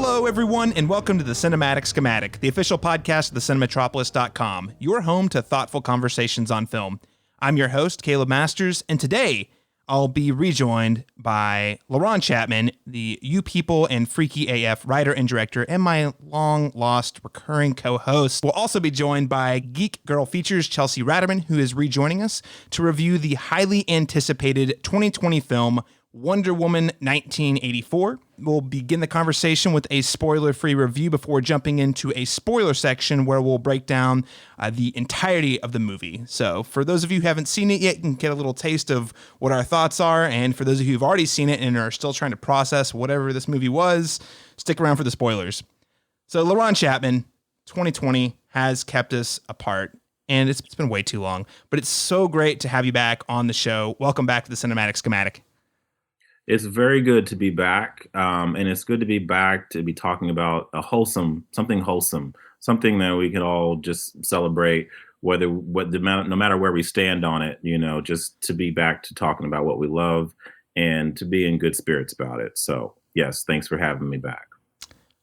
Hello, everyone, and welcome to the Cinematic Schematic, the official podcast of thecinematropolis.com, your home to thoughtful conversations on film. I'm your host, Caleb Masters, and today I'll be rejoined by Laron Chapman, the You People and Freaky AF writer and director, and my long-lost recurring co-host. We'll also be joined by Geek Girl Features, Chelsea Ratterman, who is rejoining us to review the highly anticipated 2020 film, Wonder Woman 1984. We'll begin the conversation with a spoiler-free review before jumping into a spoiler section where we'll break down the entirety of the movie. So for those of you who haven't seen it yet, you can get a little taste of what our thoughts are. And for those of you who've already seen it and are still trying to process whatever this movie was, stick around for the spoilers. So Laron Chapman, 2020 has kept us apart. And it's been way too long. But it's so great to have you back on the show. Welcome back to the Cinematic Schematic. It's very good to be back, and it's good to be back to be talking about something that we can all just celebrate, no matter where we stand on it, just to be back to talking about what we love and to be in good spirits about it. So, yes, thanks for having me back.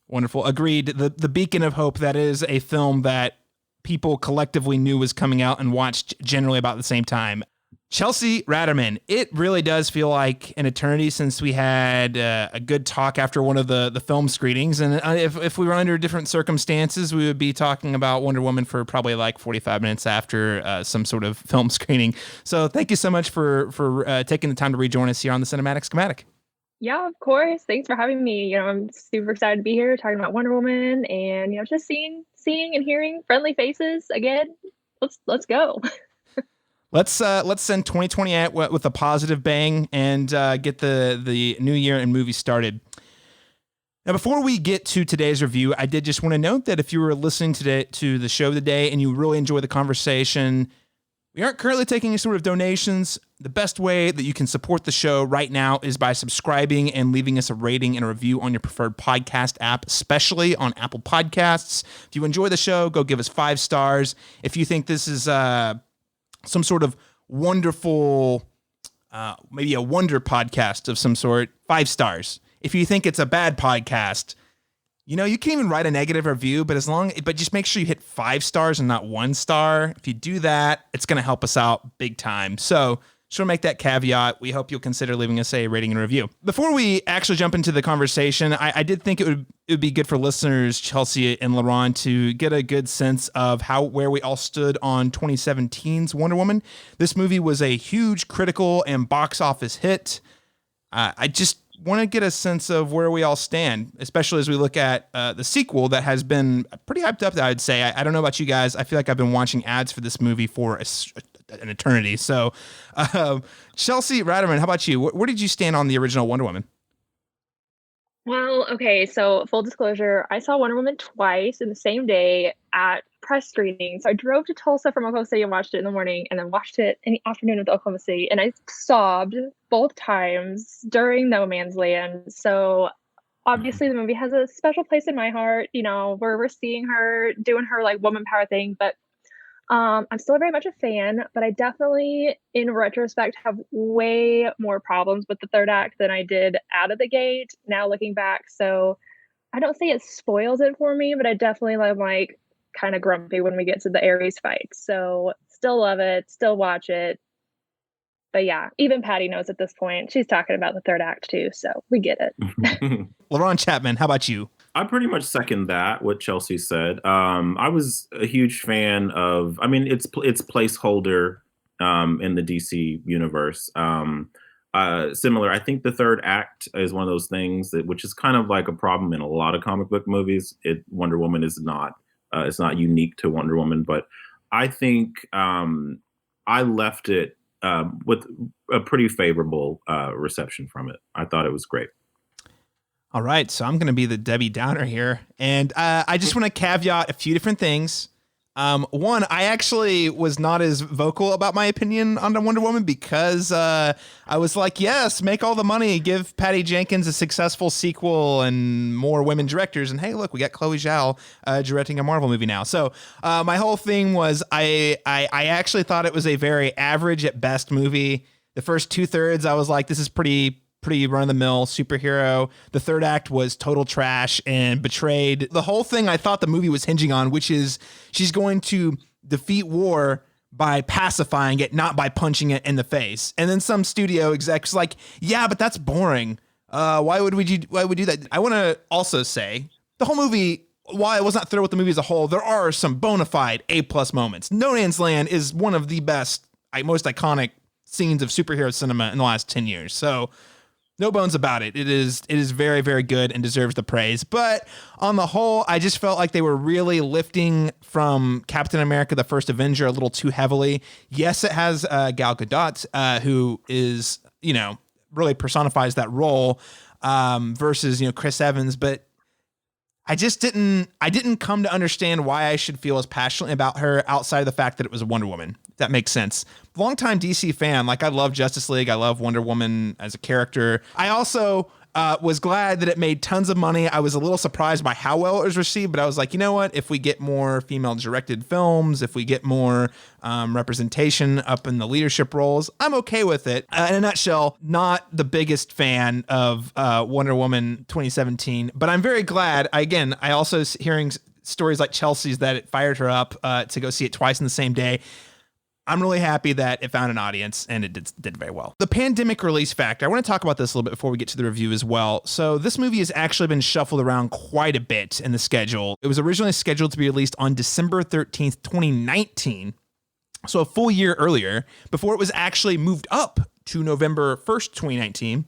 Wonderful. Agreed. The beacon of hope that is a film that people collectively knew was coming out and watched generally about the same time. Chelsea Ratterman, it really does feel like an eternity since we had a good talk after one of the film screenings. And if we were under different circumstances, we would be talking about Wonder Woman for probably like 45 minutes after some sort of film screening. So thank you so much for taking the time to rejoin us here on the Cinematic Schematic. Yeah, of course. Thanks for having me. I'm super excited to be here talking about Wonder Woman and, just seeing and hearing friendly faces again. Let's go. Let's send 2020 out with a positive bang and get the new year and movie started. Now, before we get to today's review, I did just want to note that if you were listening today to the show today and you really enjoy the conversation, we aren't currently taking any sort of donations. The best way that you can support the show right now is by subscribing and leaving us a rating and a review on your preferred podcast app, especially on Apple Podcasts. If you enjoy the show, go give us 5 stars. If you think this is some sort of wonderful, maybe a wonder podcast of some sort, 5 stars. If you think it's a bad podcast, you can even write a negative review, but just make sure you hit 5 stars and not 1 star. If you do that, it's going to help us out big time. So just want to make that caveat. We hope you'll consider leaving us a rating and review. Before we actually jump into the conversation, I did think it would be good for listeners, Chelsea and Laron, to get a good sense of where we all stood on 2017's Wonder Woman. This movie was a huge critical and box office hit. I just want to get a sense of where we all stand, especially as we look at the sequel that has been pretty hyped up, I'd say. I don't know about you guys. I feel like I've been watching ads for this movie for an eternity. So, Chelsea Ratterman, how about you? Where did you stand on the original Wonder Woman? Well, okay, so full disclosure, I saw Wonder Woman twice in the same day at press screening. So I drove to Tulsa from Oklahoma City and watched it in the morning, and then watched it in the afternoon at Oklahoma City, and I sobbed both times during No Man's Land. So obviously the movie has a special place in my heart, where we're seeing her doing her like woman power thing, but I'm still very much a fan, but I definitely, in retrospect, have way more problems with the third act than I did out of the gate, now looking back. So I don't say it spoils it for me, but I definitely am like kind of grumpy when we get to the Ares fight. So still love it, still watch it. But yeah, even Patty knows at this point. She's talking about the third act too, so we get it. Laron Chapman, how about you? I pretty much second what Chelsea said. I was a huge fan of, it's placeholder in the DC universe. Similar, I think the third act is one of those things which is kind of like a problem in a lot of comic book movies. Wonder Woman is not, it's not unique to Wonder Woman, but I think I left it with a pretty favorable reception from it. I thought it was great. All right, so I'm going to be the Debbie Downer here, and I just want to caveat a few different things. One, I actually was not as vocal about my opinion on Wonder Woman because I was like, yes, make all the money, give Patty Jenkins a successful sequel and more women directors, and hey, look, we got Chloe Zhao directing a Marvel movie now. So my whole thing was I actually thought it was a very average at best movie. The first 2/3, I was like, this is pretty pretty run-of-the-mill superhero. The third act was total trash and betrayed the whole thing I thought the movie was hinging on, which is she's going to defeat war by pacifying it, not by punching it in the face. And then some studio exec's like, yeah, but that's boring. Why would we do that? I want to also say the whole movie, while I was not thrilled with the movie as a whole, there are some bona fide A+ moments. No Man's Land is one of the best, most iconic scenes of superhero cinema in the last 10 years. So no bones about it. It is very, very good and deserves the praise. But on the whole, I just felt like they were really lifting from Captain America: The First Avenger a little too heavily. Yes, it has Gal Gadot, who is, really personifies that role versus, Chris Evans. But I didn't come to understand why I should feel as passionately about her outside of the fact that it was a Wonder Woman. If that makes sense. Longtime DC fan. Like, I love Justice League. I love Wonder Woman as a character. I also was glad that it made tons of money. I was a little surprised by how well it was received, but I was like, you know what? If we get more female directed films, if we get more representation up in the leadership roles, I'm okay with it. In a nutshell, not the biggest fan of Wonder Woman 2017, but I'm very glad. I also hearing stories like Chelsea's that it fired her up to go see it twice in the same day. I'm really happy that it found an audience and it did very well. The pandemic release factor. I want to talk about this a little bit before we get to the review as well. So this movie has actually been shuffled around quite a bit in the schedule. It was originally scheduled to be released on December 13th, 2019. So a full year earlier, before it was actually moved up to November 1st, 2019,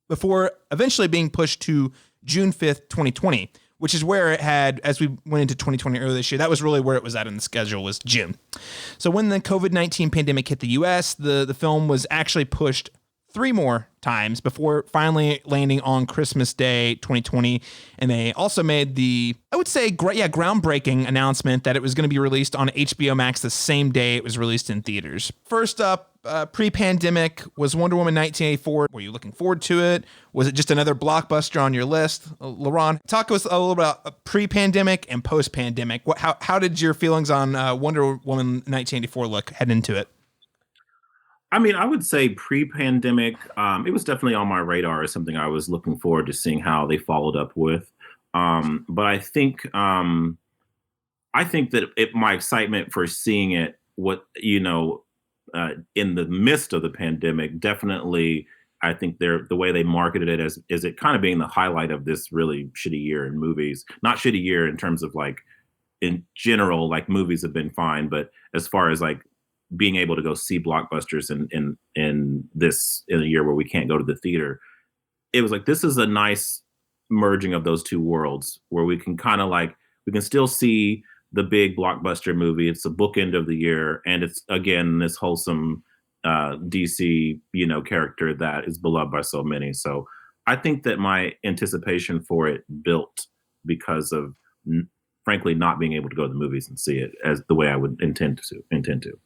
before eventually being pushed to June 5th, 2020. Which is where it had, as we went into 2020 earlier this year, that was really where it was at in the schedule, was June. So when the COVID-19 pandemic hit the US, the film was actually pushed 3 more times before finally landing on Christmas Day 2020. And they also made the, I would say, groundbreaking announcement that it was going to be released on HBO Max the same day it was released in theaters. First up, pre-pandemic, was Wonder Woman 1984. Were you looking forward to it? Was it just another blockbuster on your list? Laron, talk to us a little about pre-pandemic and post-pandemic. How did your feelings on Wonder Woman 1984 look heading into it? I mean, I would say pre-pandemic, it was definitely on my radar as something I was looking forward to seeing how they followed up with. But I think that my excitement for seeing it, in the midst of the pandemic, definitely, I think the way they marketed it is it kind of being the highlight of this really shitty year in movies. Not shitty year in terms of like, in general, like movies have been fine, but as far as like being able to go see blockbusters in a year where we can't go to the theater, it was like, this is a nice merging of those two worlds where we can kind of like, we can still see the big blockbuster movie. It's a bookend of the year, and it's again this wholesome DC character that is beloved by so many. So I think that my anticipation for it built because of frankly not being able to go to the movies and see it as the way I would intend to.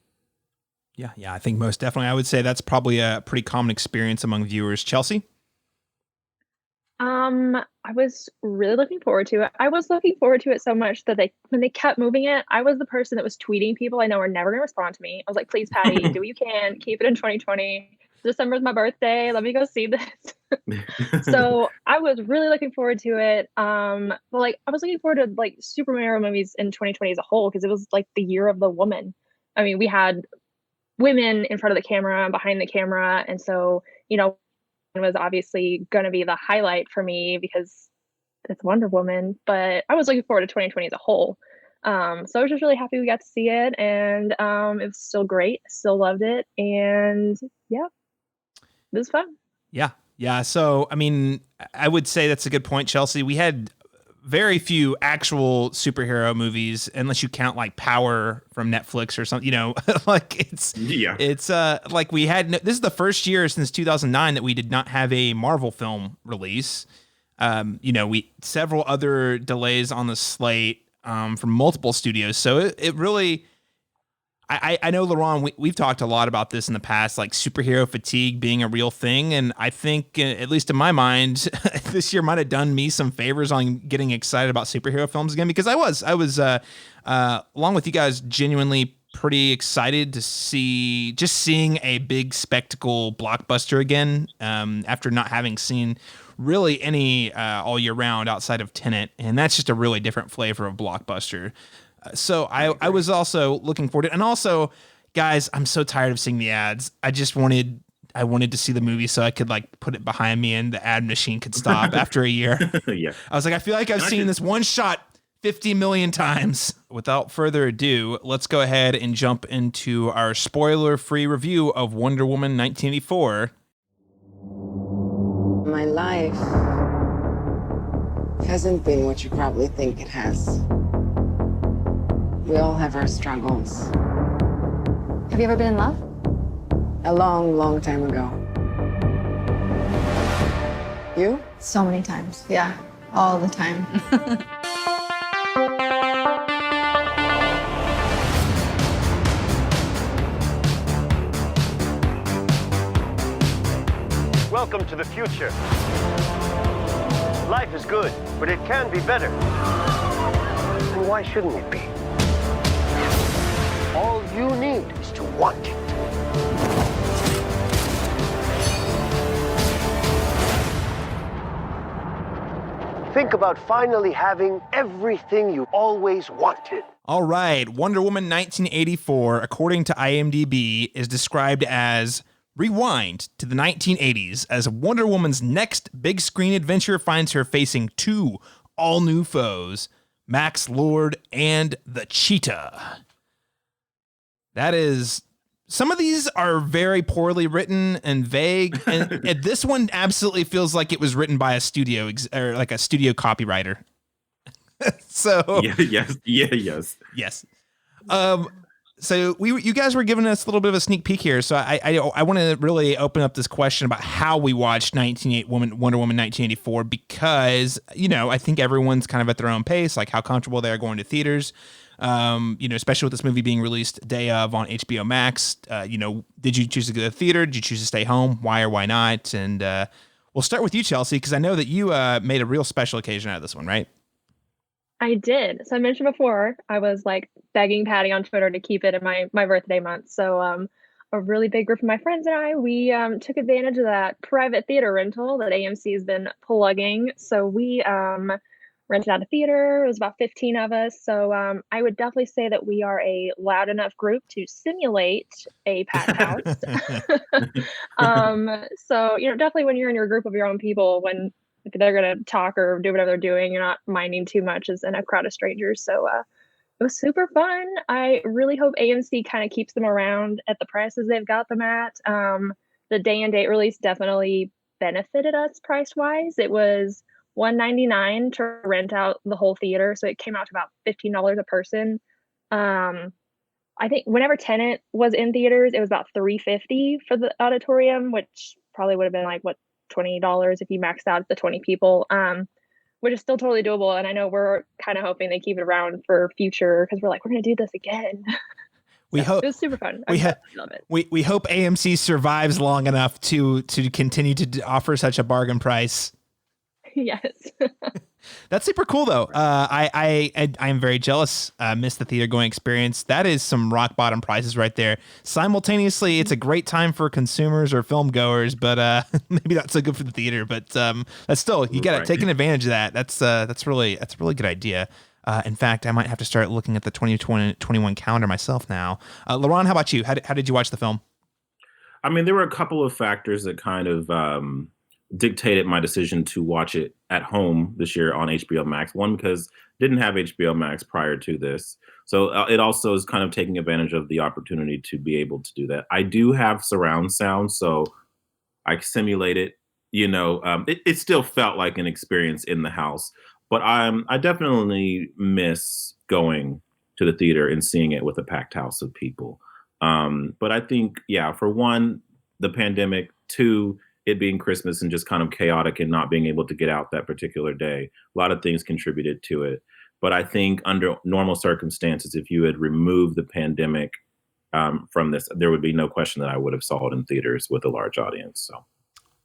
Yeah, I think most definitely. I would say that's probably a pretty common experience among viewers. Chelsea? I was really looking forward to it. I was looking forward to it so much that when they kept moving it, I was the person that was tweeting people I know are never going to respond to me. I was like, please, Patty, do what you can. Keep it in 2020. December's my birthday. Let me go see this. So I was really looking forward to it. But I was looking forward to like superhero movies in 2020 as a whole, because it was like the year of the woman. I mean, we had women in front of the camera and behind the camera. And so, was obviously going to be the highlight for me because it's Wonder Woman, but I was looking forward to 2020 as a whole. So I was just really happy we got to see it, and it was still great. Still loved it. And yeah, it was fun. Yeah. So, I mean, I would say that's a good point, Chelsea. We had very few actual superhero movies, unless you count like Power from Netflix or something, like it's like we had, this is the first year since 2009 that we did not have a Marvel film release. We several other delays on the slate from multiple studios. So it really, I know, Laron, we've talked a lot about this in the past, like superhero fatigue being a real thing. And I think, at least in my mind, this year might have done me some favors on getting excited about superhero films again, because I was along with you guys, genuinely pretty excited to seeing a big spectacle blockbuster again, after not having seen really any all year round outside of Tenet, and that's just a really different flavor of blockbuster. So I was also looking forward to it. And also, guys, I'm so tired of seeing the ads. I wanted to see the movie so I could like put it behind me and the ad machine could stop after a year. Yeah. I was like, I feel like I've seen this one shot 50 million times. Without further ado, let's go ahead and jump into our spoiler-free review of Wonder Woman 1984. My life hasn't been what you probably think it has. We all have our struggles. Have you ever been in love? A long, long time ago. You? So many times. Yeah, all the time. Welcome to the future. Life is good, but it can be better. And why shouldn't it be? All you need is to want it. Think about finally having everything you always wanted. All right, Wonder Woman 1984, according to IMDb, is described as rewind to the 1980s as Wonder Woman's next big screen adventure finds her facing two all-new foes, Max Lord and the Cheetah. That is... Some of these are very poorly written and vague, and this one absolutely feels like it was written by a studio or like a studio copywriter. So yes. So you guys were giving us a little bit of a sneak peek here. So I want to really open up this question about how we watched Wonder Woman 1984, because I think everyone's kind of at their own pace, like how comfortable they are going to theaters. Especially with this movie being released day of on HBO Max. Did you choose to go to the theater? Did you choose to stay home? Why or why not? And we'll start with you, Chelsea, because I know that you made a real special occasion out of this one, right? I did. So I mentioned before, I was like begging Patty on Twitter to keep it in my birthday month. So a really big group of my friends and I, we took advantage of that private theater rental that AMC has been plugging. So we rented out a theater. It was about 15 of us. So I would definitely say that we are a loud enough group to simulate a packed house. So, definitely when you're in your group of your own people, when if they're going to talk or do whatever they're doing, you're not minding too much as in a crowd of strangers. So it was super fun. I really hope AMC kind of keeps them around at the prices they've got them at. The day and date release definitely benefited us price-wise. It was $199 to rent out the whole theater, so it came out to about $15 a person. I think whenever Tenet was in theaters, it was about $350 for the auditorium, which probably would have been like $20 if you maxed out the 20 people, which is still totally doable. And I know we're kind of hoping they keep it around for future, because we're like, we're gonna do this again. We hope it was super fun. We love it. We hope AMC survives long enough to continue to offer such a bargain price. Yes. That's super cool though. I am very jealous. Missed the theater going experience. That is some rock bottom prices right there. Simultaneously, it's a great time for consumers or film goers, but maybe not so good for the theater. But that's still, you got to take advantage of that. That's a really good idea. In fact, I might have to start looking at the 2021 calendar myself now. Laron, how about you? How did you watch the film? I mean, there were a couple of factors that kind of dictated my decision to watch it at home this year on HBO Max. One, because didn't have HBO Max prior to this. So it also is kind of taking advantage of the opportunity to be able to do that. I do have surround sound, so I simulate it. It still felt like an experience in the house, but I definitely miss going to the theater and seeing it with a packed house of people. But I think, for one, the pandemic, two, it being Christmas and just kind of chaotic and not being able to get out that particular day. A lot of things contributed to it. But I think under normal circumstances, if you had removed the pandemic from this, there would be no question that I would have saw it in theaters with a large audience. So.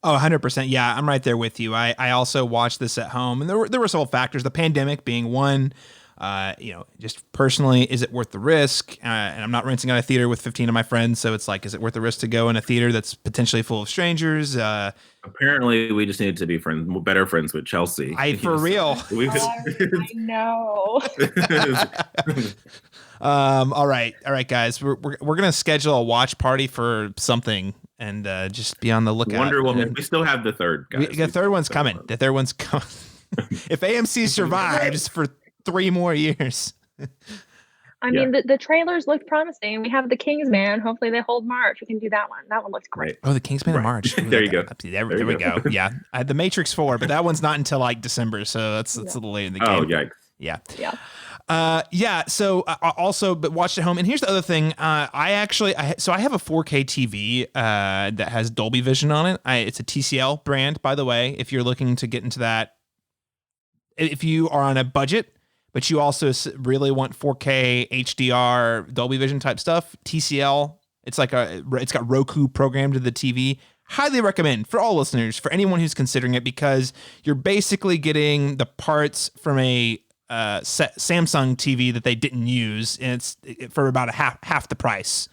Oh, 100%. Yeah, I'm right there with you. I also watched this at home, and there were several factors, the pandemic being one. Just personally, is it worth the risk? And I'm not renting out a theater with 15 of my friends, so it's like, is it worth the risk to go in a theater that's potentially full of strangers? Apparently, we just needed to be better friends with Chelsea. For real. I know. All right, guys. We're gonna schedule a watch party for something, and just be on the lookout. Wonder Woman. We still have the third. Guys. The third one's coming. The third one's coming. If AMC survives for 3 more years. I mean, the trailers look promising. We have the Kingsman. Hopefully they hold March. We can do that one. That one looks great. Oh, the Kingsman in March. There you go. There we go. Yeah. I had the Matrix 4, but that one's not until like December. So that's a little late in the game. Oh, yikes. Yeah. So also, but watched at home. And here's the other thing. I have a 4K TV that has Dolby Vision on it. It's a TCL brand, by the way, if you're looking to get into that. If you are on a budget, but you also really want 4K HDR Dolby Vision type stuff, TCL, it's got Roku programmed to the TV. Highly recommend for all listeners, for anyone who's considering it, because you're basically getting the parts from a Samsung TV that they didn't use, and it's for about a half the price.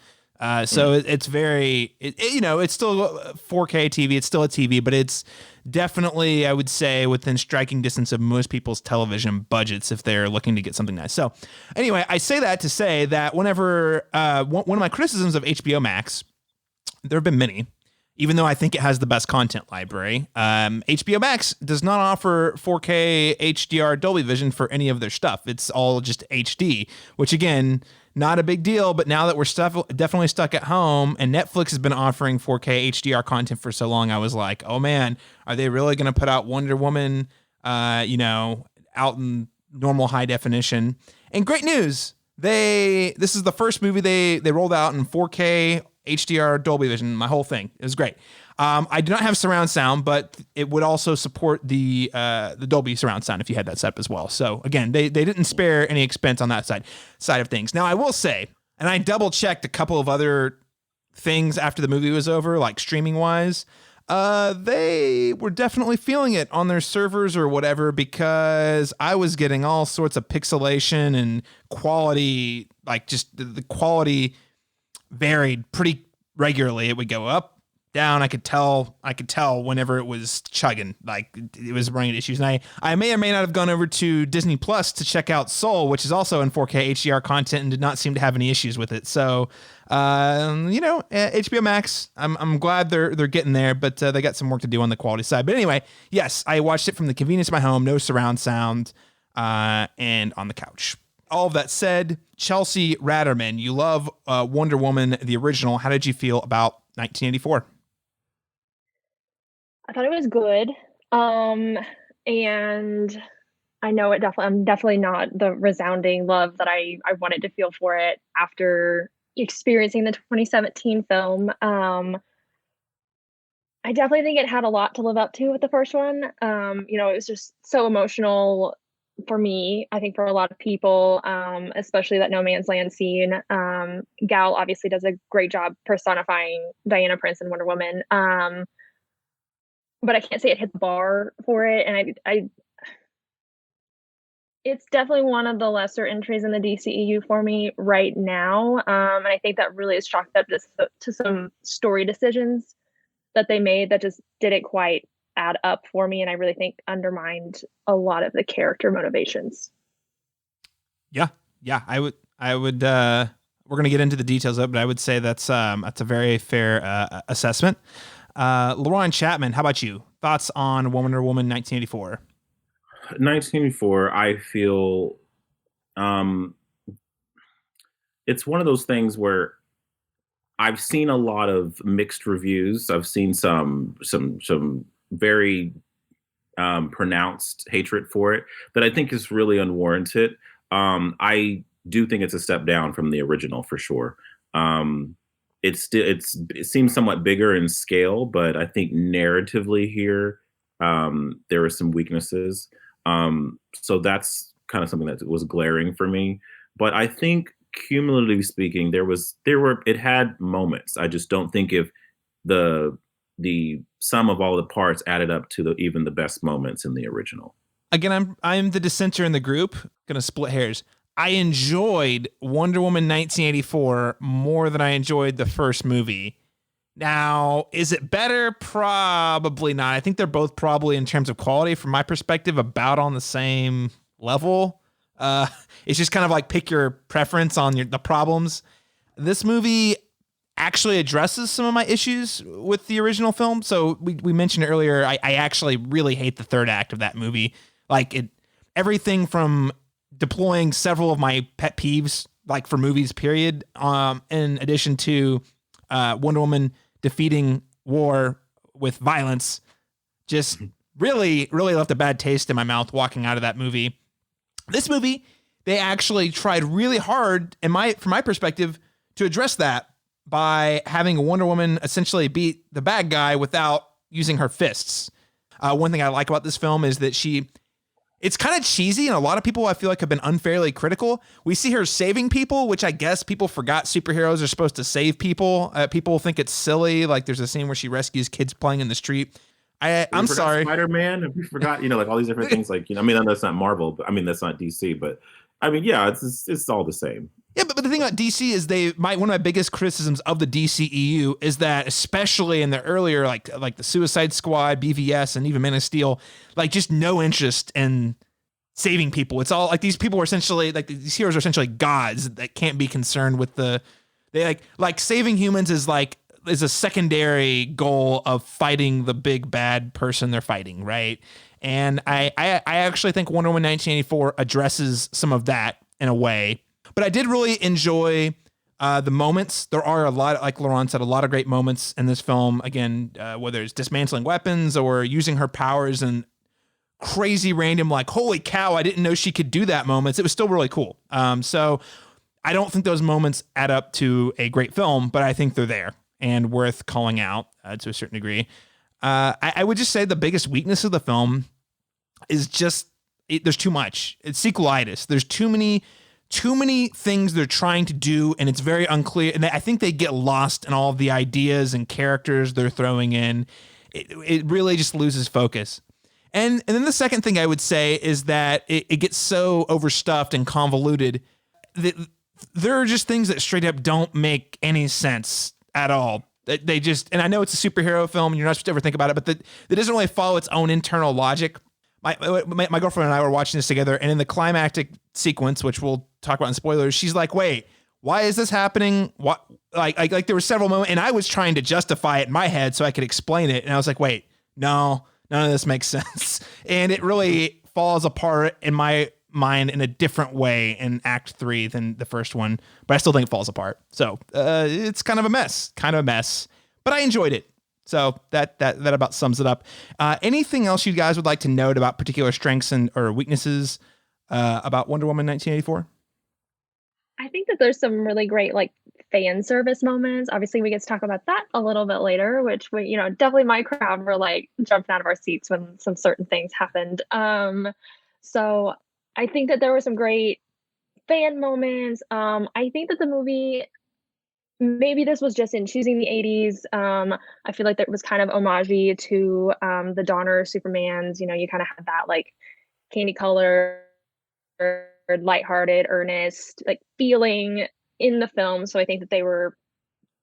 So it's very, it's still a 4K TV. It's still a TV, but it's definitely, I would say, within striking distance of most people's television budgets if they're looking to get something nice. So anyway, I say that to say that whenever one of my criticisms of HBO Max, there have been many, even though I think it has the best content library, HBO Max does not offer 4K HDR Dolby Vision for any of their stuff. It's all just HD, which again, not a big deal, but now that we're definitely stuck at home and Netflix has been offering 4K HDR content for so long, I was like, oh man, are they really going to put out Wonder Woman, out in normal high definition? And great news, this is the first movie they rolled out in 4K HDR Dolby Vision, my whole thing. It was great. I do not have surround sound, but it would also support the Dolby surround sound if you had that set up as well. So again, they didn't spare any expense on that side of things. Now I will say, and I double checked a couple of other things after the movie was over, like streaming wise, they were definitely feeling it on their servers or whatever, because I was getting all sorts of pixelation and quality, like just the quality varied pretty regularly. It would go up, down. I could tell whenever it was chugging, like it was running issues. And I may or may not have gone over to Disney Plus to check out Soul, which is also in 4K HDR content, and did not seem to have any issues with it. So, HBO Max, I'm glad they're getting there, but they got some work to do on the quality side. But anyway, yes, I watched it from the convenience of my home, no surround sound, and on the couch. All of that said, Chelsea Ratterman, you love Wonder Woman, the original. How did you feel about 1984? I thought it was good. And I know I'm definitely not the resounding love that I wanted to feel for it after experiencing the 2017 film. I definitely think it had a lot to live up to with the first one. It was just so emotional for me, I think for a lot of people, especially that no man's land scene. Gal obviously does a great job personifying Diana Prince and Wonder Woman. But I can't say it hit the bar for it. And it's definitely one of the lesser entries in the DCEU for me right now. And I think that really is chalked up to some story decisions that they made that just didn't quite add up for me. And I really think undermined a lot of the character motivations. Yeah. I would, we're going to get into the details of it, but I would say that's a very fair assessment. Laron Chapman, how about you? Thoughts on Wonder Woman 1984? 1984, I feel it's one of those things where I've seen a lot of mixed reviews. I've seen some very pronounced hatred for it that I think is really unwarranted. I do think it's a step down from the original for sure. It seems somewhat bigger in scale, but I think narratively here, there are some weaknesses. So that's kind of something that was glaring for me. But I think cumulatively speaking, it had moments. I just don't think if the sum of all the parts added up to even the best moments in the original. Again, I'm the dissenter in the group. gonna split hairs. I enjoyed Wonder Woman 1984 more than I enjoyed the first movie. Now, is it better? Probably not. I think they're both probably, in terms of quality, from my perspective, about on the same level. It's just kind of like pick your preference on the problems. This movie actually addresses some of my issues with the original film. So we mentioned earlier, I actually really hate the third act of that movie. Like everything from deploying several of my pet peeves, like for movies, period, in addition to Wonder Woman defeating war with violence, just really, really left a bad taste in my mouth walking out of that movie. This movie, they actually tried really hard, from my perspective, to address that by having Wonder Woman essentially beat the bad guy without using her fists. One thing I like about this film is that it's kind of cheesy, and a lot of people I feel like have been unfairly critical. We see her saving people, which I guess people forgot superheroes are supposed to save people. People think it's silly. Like there's a scene where she rescues kids playing in the street. I'm sorry. Spider-Man, have you forgot, like all these different things, like, I mean, that's not Marvel, but I mean, that's not DC, but I mean, yeah, it's all the same. Yeah, but the thing about DC is one of my biggest criticisms of the DCEU is that, especially in the earlier, like the Suicide Squad, BVS, and even Man of Steel, like just no interest in saving people. It's all like these people are essentially like these heroes are essentially gods that can't be concerned with they like saving humans is a secondary goal of fighting the big bad person they're fighting, right? And I actually think Wonder Woman 1984 addresses some of that in a way. But I did really enjoy the moments. There are a lot, like Laron said, a lot of great moments in this film. Again, whether it's dismantling weapons or using her powers and crazy random, like, holy cow, I didn't know she could do that moments. It was still really cool. So I don't think those moments add up to a great film, but I think they're there and worth calling out to a certain degree. I would just say the biggest weakness of the film is just there's too much. It's sequelitis. There's too many things they're trying to do, and it's very unclear. And I think they get lost in all of the ideas and characters they're throwing in. It really just loses focus. And then the second thing I would say is that it gets so overstuffed and convoluted that there are just things that straight up don't make any sense at all. They just, and I know it's a superhero film and you're not supposed to ever think about it, but that doesn't really follow its own internal logic. My girlfriend and I were watching this together, and in the climactic sequence, which we'll talk about in spoilers, she's like, wait, why is this happening? What, like there were several moments, and I was trying to justify it in my head so I could explain it. And I was like, wait, no, none of this makes sense. And it really falls apart in my mind in a different way in Act 3 than the first one, but I still think it falls apart. So it's kind of a mess, but I enjoyed it. So that about sums it up. Anything else you guys would like to note about particular strengths or weaknesses about Wonder Woman 1984? I think that there's some really great like fan service moments. Obviously, we get to talk about that a little bit later, which we, definitely my crowd were like jumping out of our seats when some certain things happened. So I think that there were some great fan moments. I think that the movie, maybe this was just in choosing the 80s. I feel like that was kind of homage to the Donner Supermans. You kind of had that like candy color, lighthearted, earnest like feeling in the film. So I think that they were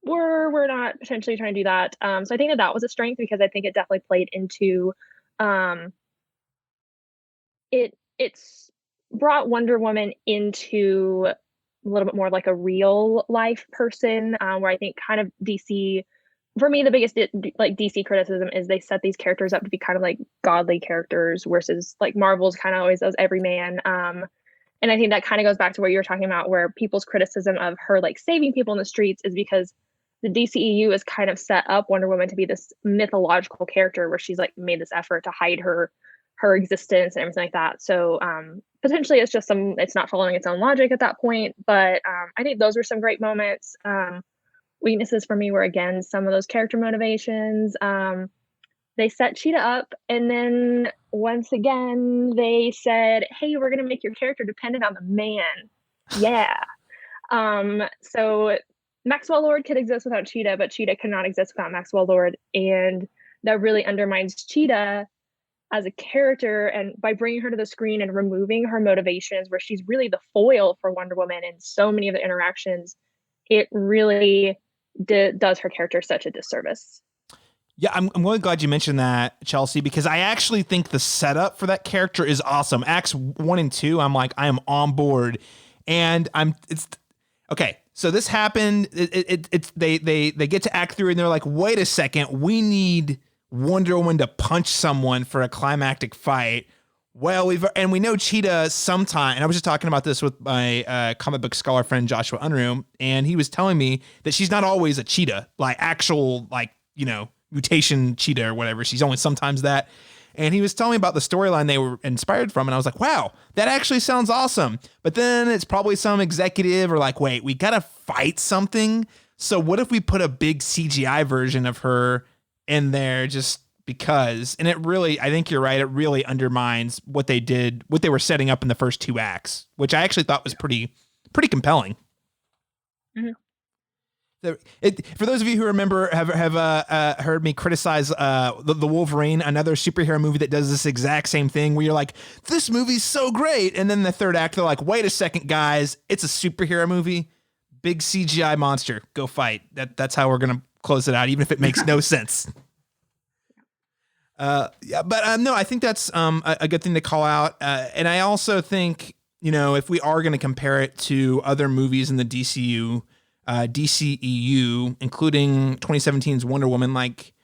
not potentially trying to do that. So I think that was a strength because I think it definitely played into it's brought Wonder Woman into a little bit more like a real life person, where I think kind of DC, for me, the biggest like DC criticism is they set these characters up to be kind of like godly characters versus like Marvel's kind of always does everyman. And I think that kind of goes back to what you were talking about, where people's criticism of her like saving people in the streets is because the DCEU has kind of set up Wonder Woman to be this mythological character where she's like made this effort to hide her existence and everything like that. So potentially it's not following its own logic at that point. But I think those were some great moments. Weaknesses for me were, again, some of those character motivations. They set Cheetah up, and then once again, they said, hey, we're going to make your character dependent on the man. Yeah. So Maxwell Lord could exist without Cheetah, but Cheetah cannot exist without Maxwell Lord. And that really undermines Cheetah as a character, and by bringing her to the screen and removing her motivations, where she's really the foil for Wonder Woman in so many of the interactions, it really does her character such a disservice. Yeah, I'm really glad you mentioned that, Chelsea, because I actually think the setup for that character is awesome. Acts 1 and 2, I'm like, I am on board, and it's okay. So this happened. They get to Act 3 and they're like, wait a second, we need Wonder Woman to punch someone for a climactic fight. Well, we know Cheetah sometime, and I was just talking about this with my comic book scholar friend Joshua Unruh, and he was telling me that she's not always a cheetah, like actual, like, you know, mutation cheetah or whatever. She's only sometimes that. And he was telling me about the storyline they were inspired from, and I was like, wow, that actually sounds awesome. But then it's probably some executive or like, wait, we gotta fight something. So what if we put a big CGI version of her in there just because? And it really, I think you're right, it really undermines what they were setting up in the first 2 acts, which I actually thought was pretty compelling. Mm-hmm. For those of you who remember, have heard me criticize the Wolverine, another superhero movie that does this exact same thing, where you're like, this movie's so great, and then the third act, they're like, wait a second, guys, it's a superhero movie, big CGI monster, go fight. That's how we're gonna close it out, even if it makes no sense. Yeah, but no, I think that's a good thing to call out, and I also think, you know, if we are going to compare it to other movies in the DCEU, including 2017's Wonder Woman, like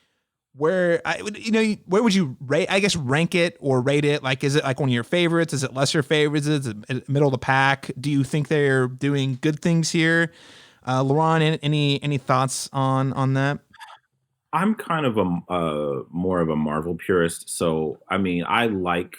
where would you rate? I guess rank it or rate it. Like, is it like one of your favorites? Is it lesser favorites? Is it middle of the pack? Do you think they're doing good things here? Laron, any thoughts on that? I'm kind of a more of a Marvel purist, so I mean, I like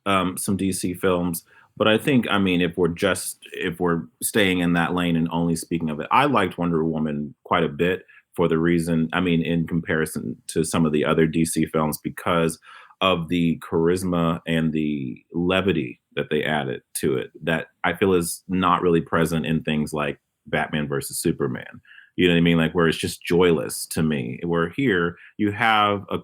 some DC films. But I think, I mean, if we're staying in that lane and only speaking of it, I liked Wonder Woman quite a bit for the reason, I mean, in comparison to some of the other DC films, because of the charisma and the levity that they added to it, that I feel is not really present in things like Batman versus Superman. You know what I mean? Like, where it's just joyless to me. Where here you have Gal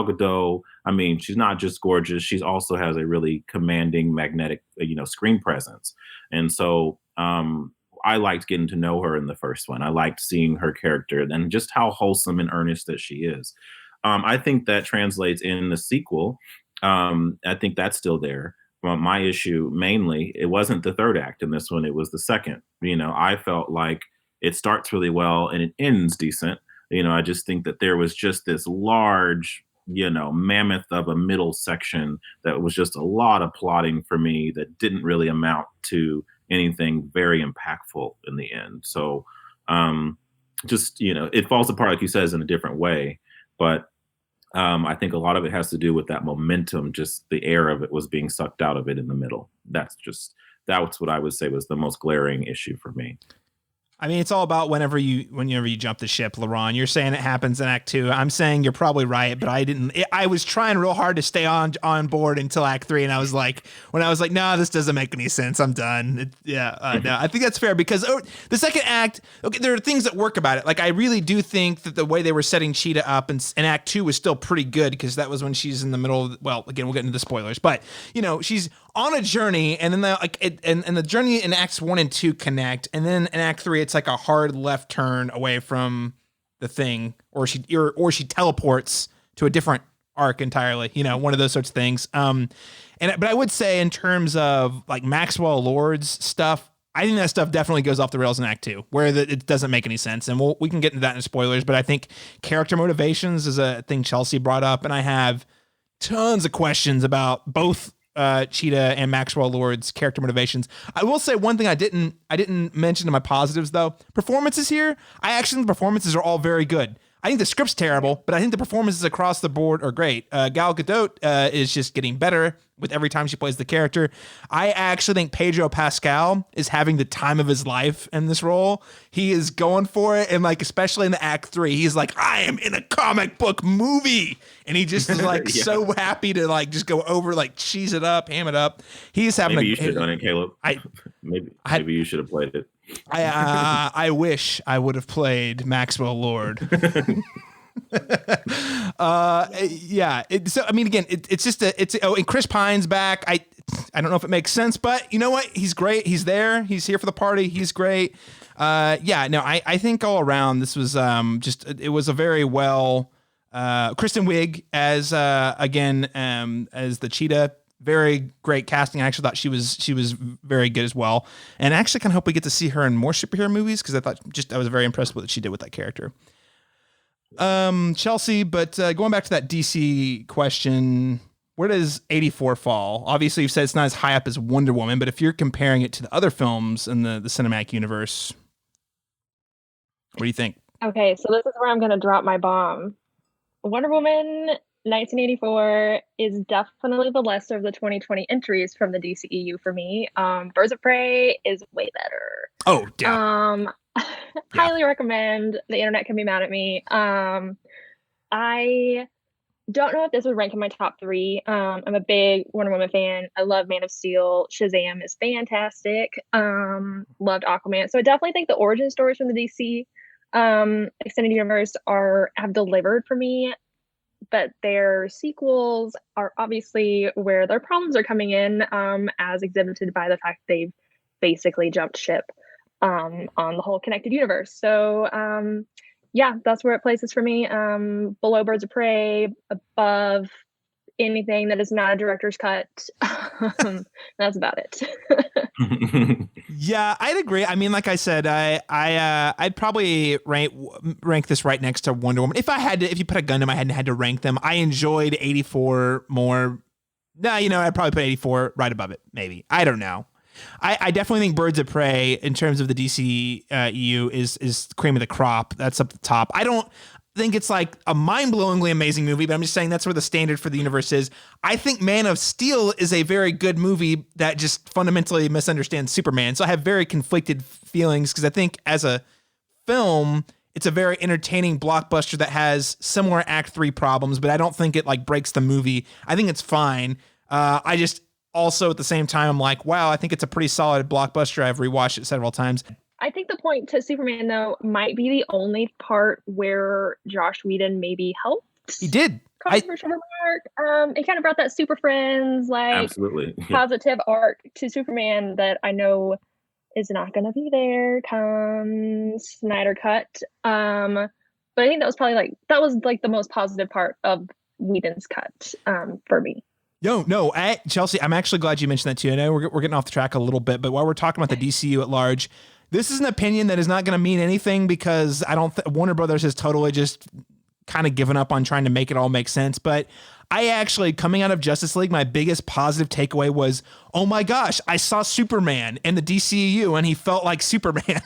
Gadot, I mean, she's not just gorgeous. She also has a really commanding, magnetic, screen presence. And so I liked getting to know her in the first one. I liked seeing her character and just how wholesome and earnest that she is. I think that translates in the sequel. I think that's still there. Well, my issue mainly, it wasn't the third act in this one. It was the second. I felt like it starts really well and it ends decent. I just think that there was just this large, mammoth of a middle section that was just a lot of plotting for me that didn't really amount to anything very impactful in the end. So it falls apart, like you says, in a different way. But I think a lot of it has to do with that momentum, just the air of it was being sucked out of it in the middle. That's what I would say was the most glaring issue for me. I mean, it's all about whenever you jump the ship, Laron. You're saying it happens in Act 2. I'm saying you're probably right, but I was trying real hard to stay on board until Act 3, and I was like, no, this doesn't make any sense. I'm done. No, I think that's fair because the second act, okay, there are things that work about it. Like, I really do think that the way they were setting Cheetah up in Act 2 was still pretty good because that was when she's in the middle of, well, again, we'll get into the spoilers, but she's on a journey, and then the journey in Acts 1 and 2 connect, and then in Act 3 it's like a hard left turn away from the thing, or she teleports to a different arc entirely. One of those sorts of things. But I would say in terms of like Maxwell Lord's stuff, I think that stuff definitely goes off the rails in Act 2, where it doesn't make any sense, and we can get into that in spoilers. But I think character motivations is a thing Chelsea brought up, and I have tons of questions about both Cheetah and Maxwell Lord's character motivations. I will say one thing I didn't mention in my positives though. Performances here, I actually think the performances are all very good. I think the script's terrible, but I think the performances across the board are great. Gal Gadot is just getting better with every time she plays the character. I actually think Pedro Pascal is having the time of his life in this role. He is going for it, and like especially in the Act 3, he's like, I am in a comic book movie, and he just is like so happy to like just go over, like cheese it up, ham it up. He's having. Maybe you should have done it, Caleb. Maybe you should have played it. I wish I would have played Maxwell Lord. Yeah. So I mean, again, it's just and Chris Pine's back. I don't know if it makes sense, but you know what? He's great. He's there. He's here for the party. He's great. Yeah. No, I think all around this was it was a very well. Kristen Wiig as as the cheetah. Very great casting. I actually thought she was very good as well, and I actually kind of hope we get to see her in more superhero movies because I was very impressed with what she did with that character. Chelsea, but going back to that DC question, where does 84 fall? Obviously, you've said it's not as high up as Wonder Woman, but if you're comparing it to the other films in the cinematic universe, what do you think? Okay, so this is where I'm going to drop my bomb. Wonder Woman 1984 is definitely the lesser of the 2020 entries from the DCEU for me. Birds of Prey is way better. Oh, yeah. Highly recommend. The internet can be mad at me. I don't know if this would rank in my top 3. I'm a big Wonder Woman fan. I love Man of Steel. Shazam is fantastic. Loved Aquaman. So I definitely think the origin stories from the DC extended universe have delivered for me, but their sequels are obviously where their problems are coming in, as exhibited by the fact they've basically jumped ship on the whole connected universe. So yeah, that's where it places for me. Below Birds of Prey, above anything that is not a director's cut. That's about it. Yeah, I'd agree. I mean, like I said, I'd probably rank this right next to Wonder Woman. If you put a gun to my head and had to rank them, I enjoyed 84 more. No, I'd probably put 84 right above it. Maybe. I don't know. I definitely think Birds of Prey, in terms of the DCEU, is cream of the crop. That's up the top. I don't think it's like a mind-blowingly amazing movie, but I'm just saying that's where the standard for the universe is. I think Man of Steel is a very good movie that just fundamentally misunderstands Superman. So I have very conflicted feelings because I think as a film, it's a very entertaining blockbuster that has similar Act 3 problems, but I don't think it like breaks the movie. I think it's fine. I just also at the same time, I'm like, wow, I think it's a pretty solid blockbuster. I've rewatched it several times. I think the point to Superman, though, might be the only part where Josh Whedon maybe helped. He did. Controversial remark. It kind of brought that Super Friends, absolutely positive arc to Superman that I know is not going to be there come Snyder Cut. But I think that was probably the most positive part of Whedon's cut for me. No, Chelsea, I'm actually glad you mentioned that too. I know we're getting off the track a little bit, but while we're talking about the DCU at large, this is an opinion that is not going to mean anything because I don't Warner Brothers has totally just kind of given up on trying to make it all make sense. But I actually, coming out of Justice League, my biggest positive takeaway was, oh my gosh, I saw Superman in the DCEU and he felt like Superman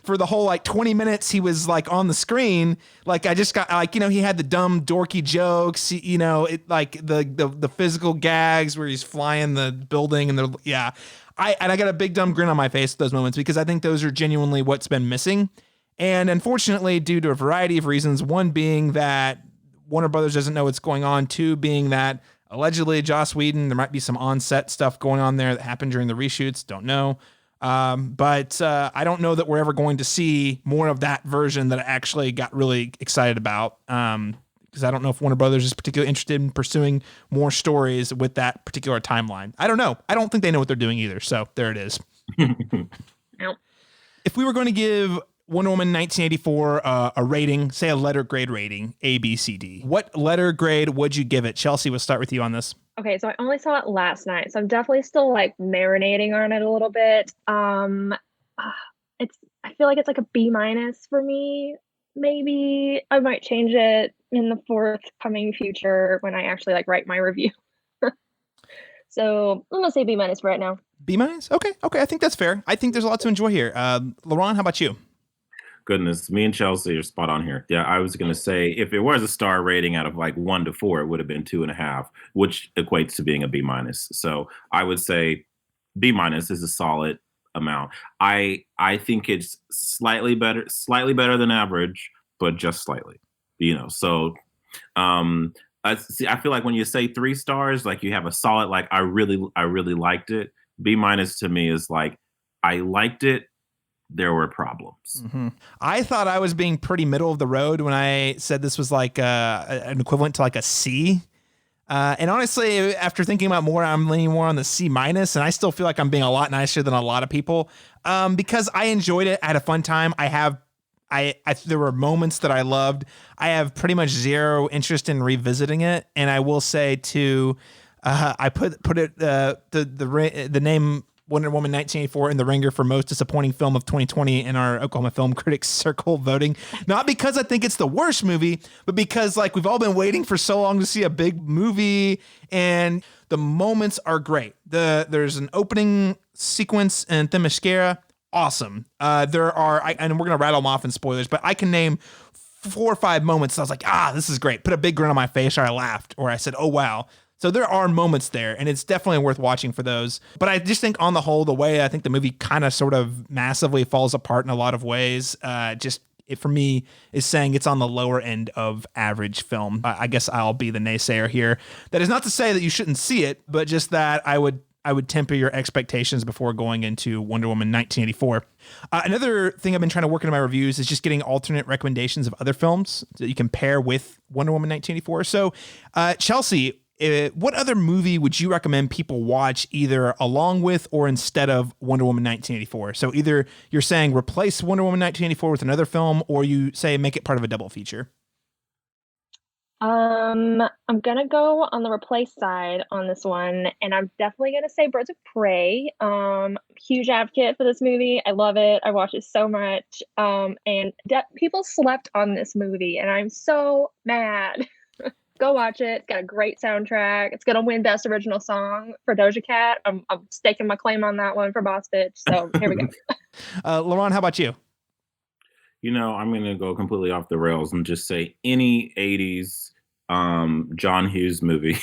for the whole 20 minutes he was on the screen. I just got he had the dumb dorky jokes, the physical gags where he's flying the building and I got a big dumb grin on my face at those moments because I think those are genuinely what's been missing. And unfortunately, due to a variety of reasons, one being that Warner Brothers doesn't know what's going on, two being that allegedly Joss Whedon, there might be some on-set stuff going on there that happened during the reshoots, don't know. But I don't know that we're ever going to see more of that version that I actually got really excited about. Because I don't know if Warner Brothers is particularly interested in pursuing more stories with that particular timeline. I don't know. I don't think they know what they're doing either. So there it is. Nope. If we were going to give Wonder Woman 1984 a rating, say a letter grade rating, A, B, C, D, what letter grade would you give it? Chelsea, we'll start with you on this. Okay, so I only saw it last night, so I'm definitely still marinating on it a little bit. I feel like it's a B- for me. Maybe I might change it in the forthcoming future when I actually write my review. So I'm gonna say B- for right now. B-? Okay. I think that's fair. I think there's a lot to enjoy here. Laron, how about you? Goodness, me and Chelsea are spot on here. Yeah, I was gonna say if it was a star rating out of 1 to 4, it would have been 2.5, which equates to being a B-. So I would say B- is a solid amount. I think it's slightly better than average, but just slightly. So I feel like when you say 3 stars, you have a solid I really liked it. B- to me is I liked it, there were problems. Mm-hmm. I thought I was being pretty middle of the road when I said this was like an equivalent to like a C. And honestly, after thinking about more, I'm leaning more on the C minus, and I still feel like I'm being a lot nicer than a lot of people because I enjoyed it. I had a fun time. There were moments that I loved. I have pretty much zero interest in revisiting it, and I will say too, I put it the name Wonder Woman 1984 in the ringer for most disappointing film of 2020 in our Oklahoma Film Critics Circle voting. Not because I think it's the worst movie, but because like we've all been waiting for so long to see a big movie, and the moments are great. There's an opening sequence in Themyscira, awesome. There are, and we're gonna rattle them off in spoilers, but I can name 4 or 5 moments. I was like, this is great. Put a big grin on my face, or I laughed, or I said, oh wow. So there are moments there, and it's definitely worth watching for those. But I just think on the whole, the way I think the movie kind of sort of massively falls apart in a lot of ways, it for me is saying it's on the lower end of average film. I guess I'll be the naysayer here. That is not to say that you shouldn't see it, but just that I would temper your expectations before going into Wonder Woman 1984. Another thing I've been trying to work into my reviews is just getting alternate recommendations of other films that you can pair with Wonder Woman 1984. So, Chelsea, what other movie would you recommend people watch either along with or instead of Wonder Woman 1984? So either you're saying replace Wonder Woman 1984 with another film, or you say make it part of a double feature. I'm gonna go on the replace side on this one, and I'm definitely gonna say Birds of Prey. Huge advocate for this movie. I love it. I watch it so much. And people slept on this movie, and I'm so mad. Go watch it. It's got a great soundtrack. It's gonna win Best Original Song for Doja Cat. I'm staking my claim on that one for Boss Bitch. So here we go. Laron, how about you? I'm gonna go completely off the rails and just say any 80s John Hughes movie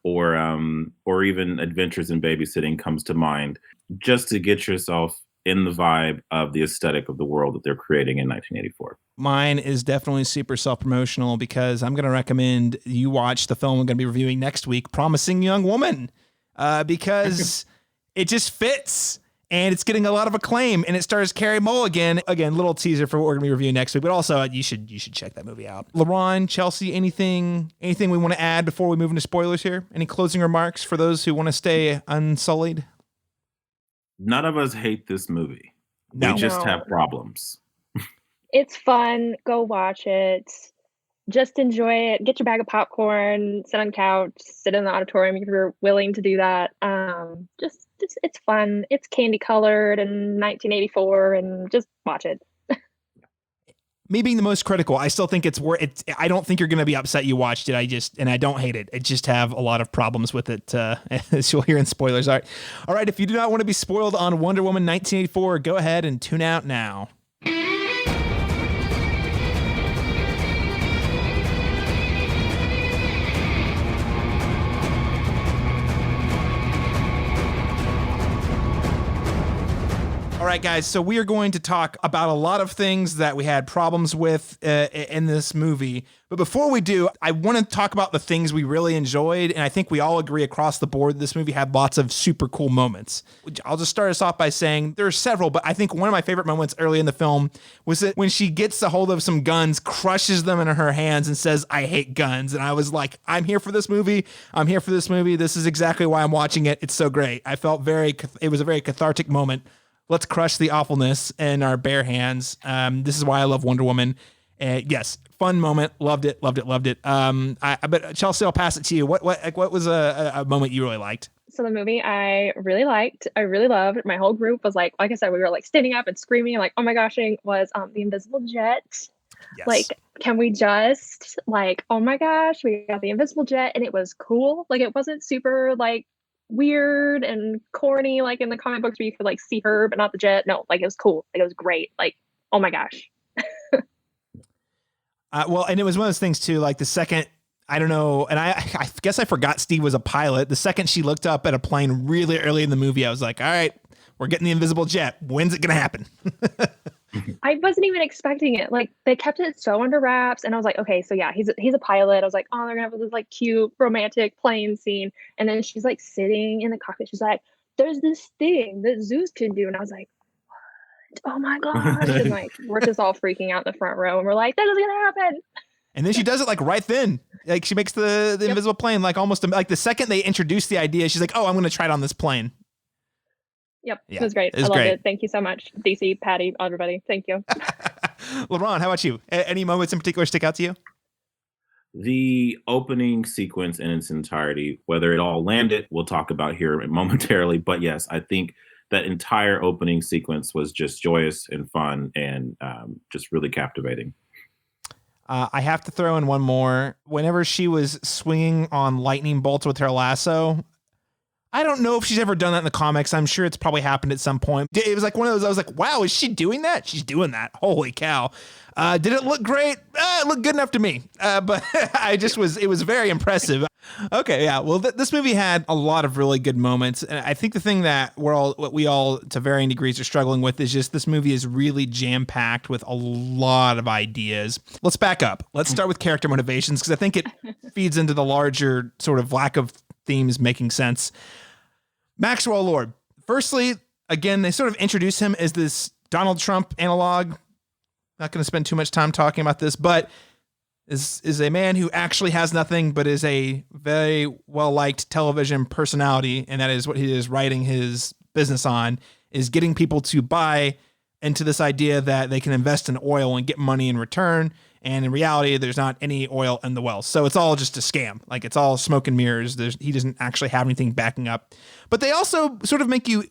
or even Adventures in Babysitting comes to mind, just to get yourself in the vibe of the aesthetic of the world that they're creating in 1984. Mine is definitely super self-promotional because I'm going to recommend you watch the film I'm going to be reviewing next week, Promising Young Woman, because it just fits and it's getting a lot of acclaim, and it stars Carey Mulligan. Again, little teaser for what we're going to be reviewing next week, but also you should check that movie out. Laron, Chelsea, anything we want to add before we move into spoilers here? Any closing remarks for those who want to stay unsullied? None of us hate this movie. We just have problems. It's fun. Go watch it. Just enjoy it. Get your bag of popcorn, sit on the couch, sit in the auditorium if you're willing to do that. Just it's fun. It's candy colored and 1984, and just watch it. Me being the most critical, I still think it's worth it. I don't think you're going to be upset you watched it. I don't hate it. I just have a lot of problems with it, as you'll hear in spoilers. All right. If you do not want to be spoiled on Wonder Woman 1984, go ahead and tune out now. All right, guys, so we are going to talk about a lot of things that we had problems with in this movie. But before we do, I want to talk about the things we really enjoyed. And I think we all agree across the board this movie had lots of super cool moments. I'll just start us off by saying there are several, but I think one of my favorite moments early in the film was that when she gets a hold of some guns, crushes them in her hands, and says, "I hate guns." And I was like, I'm here for this movie. I'm here for this movie. This is exactly why I'm watching it. It's so great. I felt it was a very cathartic moment. Let's crush the awfulness in our bare hands. This is why I love Wonder Woman. Yes, fun moment. Loved it. But Chelsea, I'll pass it to you. What was a moment you really liked? So the movie I really liked, I really loved. My whole group was like I said, we were like standing up and screaming, like, oh my gosh, was the Invisible Jet. Yes. Like, can we just oh my gosh, we got the Invisible Jet, and it was cool. Like, it wasn't super weird and corny like in the comic books where you could see her but not the jet. No, it was cool. It was great. Oh my gosh. Well, and it was one of those things too, the second, I don't know, and I guess I forgot Steve was a pilot. The second she looked up at a plane really early in the movie, I was like, all right, we're getting the Invisible Jet. When's it gonna happen? I wasn't even expecting it. They kept it so under wraps, and I was like, okay, so yeah, he's a pilot. I was like, oh, they're gonna have this cute romantic plane scene, and then she's sitting in the cockpit. She's like, there's this thing that Zeus can do, and I was like, Oh my gosh. And like, we're just all freaking out in the front row and we're like, that is going to happen. And then she does it like right then. Like she makes the Yep. invisible plane like almost like the second they introduce the idea, she's like, oh, I'm going to try it on this plane. Yep. Yeah, It was great. it was I loved great. it. Thank you so much. DC, Patty, everybody. Thank you. Laron, how about you? Any moments in particular stick out to you? The opening sequence in its entirety, whether it all landed, we'll talk about here momentarily. But yes, I think that entire opening sequence was just joyous and fun and just really captivating. I have to throw in one more. Whenever she was swinging on lightning bolts with her lasso, I don't know if she's ever done that in the comics. I'm sure it's probably happened at some point. It was like one of those, I was like, wow, is she doing that? She's doing that. Holy cow. Did it look great? It looked good enough to me. But it was very impressive. Okay, yeah. Well, this movie had a lot of really good moments. And I think the thing that we all to varying degrees are struggling with is just this movie is really jam-packed with a lot of ideas. Let's back up. Let's start with character motivations because I think it feeds into the larger sort of lack of themes making sense. Maxwell Lord. Firstly, again, they sort of introduce him as this Donald Trump analog. Not going to spend too much time talking about this, but is a man who actually has nothing, but is a very well-liked television personality, and that is what he is writing his business on, is getting people to buy into this idea that they can invest in oil and get money in return. And in reality, there's not any oil in the wells. So it's all just a scam. Like it's all smoke and mirrors. He doesn't actually have anything backing up. But they also sort of make you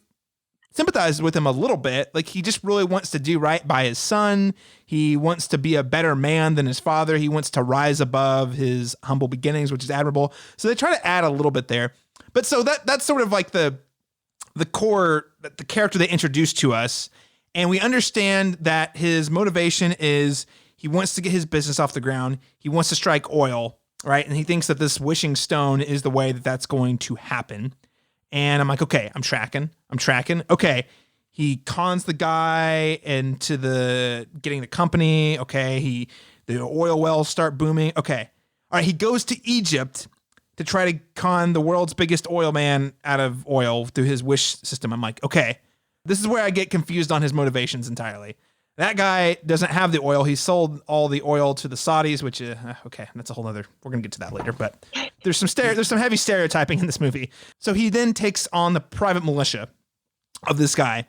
sympathize with him a little bit. Like he just really wants to do right by his son. He wants to be a better man than his father. He wants to rise above his humble beginnings, which is admirable. So they try to add a little bit there. But so that's sort of like the core, the character they introduced to us. And we understand that his motivation is he wants to get his business off the ground. He wants to strike oil, right? And he thinks that this wishing stone is the way that that's going to happen. And I'm like, okay, I'm tracking. Okay. He cons the guy into getting the company. Okay. The oil wells start booming. Okay. All right. He goes to Egypt to try to con the world's biggest oil man out of oil through his wish system. I'm like, okay, this is where I get confused on his motivations entirely. That guy doesn't have the oil. He sold all the oil to the Saudis, which okay, that's a whole other. We're gonna get to that later, but there's some heavy stereotyping in this movie. So he then takes on the private militia of this guy,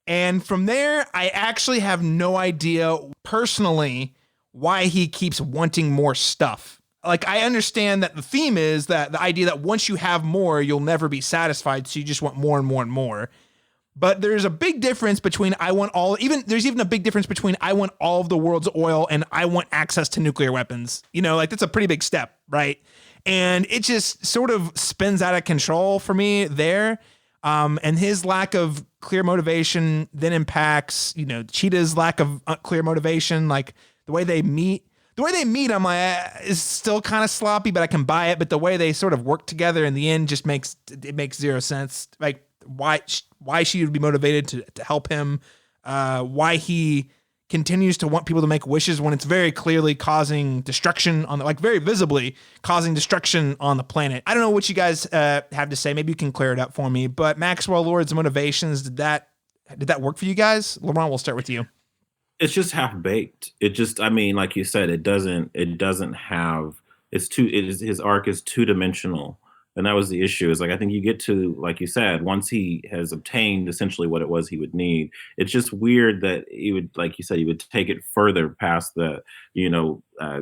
and from there, I actually have no idea personally why he keeps wanting more stuff. Like I understand that the theme is that the idea that once you have more, you'll never be satisfied, so you just want more and more and more. But there's a big difference between there's even a big difference between I want all of the world's oil and I want access to nuclear weapons. You know, like that's a pretty big step, right? And it just sort of spins out of control for me there. And his lack of clear motivation then impacts, Cheetah's lack of clear motivation. Like the way they meet, I'm like, is still kind of sloppy, but I can buy it. But the way they sort of work together in the end just makes zero sense. Like why she would be motivated to help him, why he continues to want people to make wishes when it's very clearly causing destruction very visibly causing destruction on the planet. I don't know what you guys have to say. Maybe you can clear it up for me. But Maxwell Lord's motivations, did that work for you guys? Laron, we'll start with you. It's just half baked. It just, I mean, like you said, his arc is two dimensional. And that was the issue. Is like I think you get to, like you said, once he has obtained essentially what it was he would need. It's just weird that he would, like you said, he would take it further past the,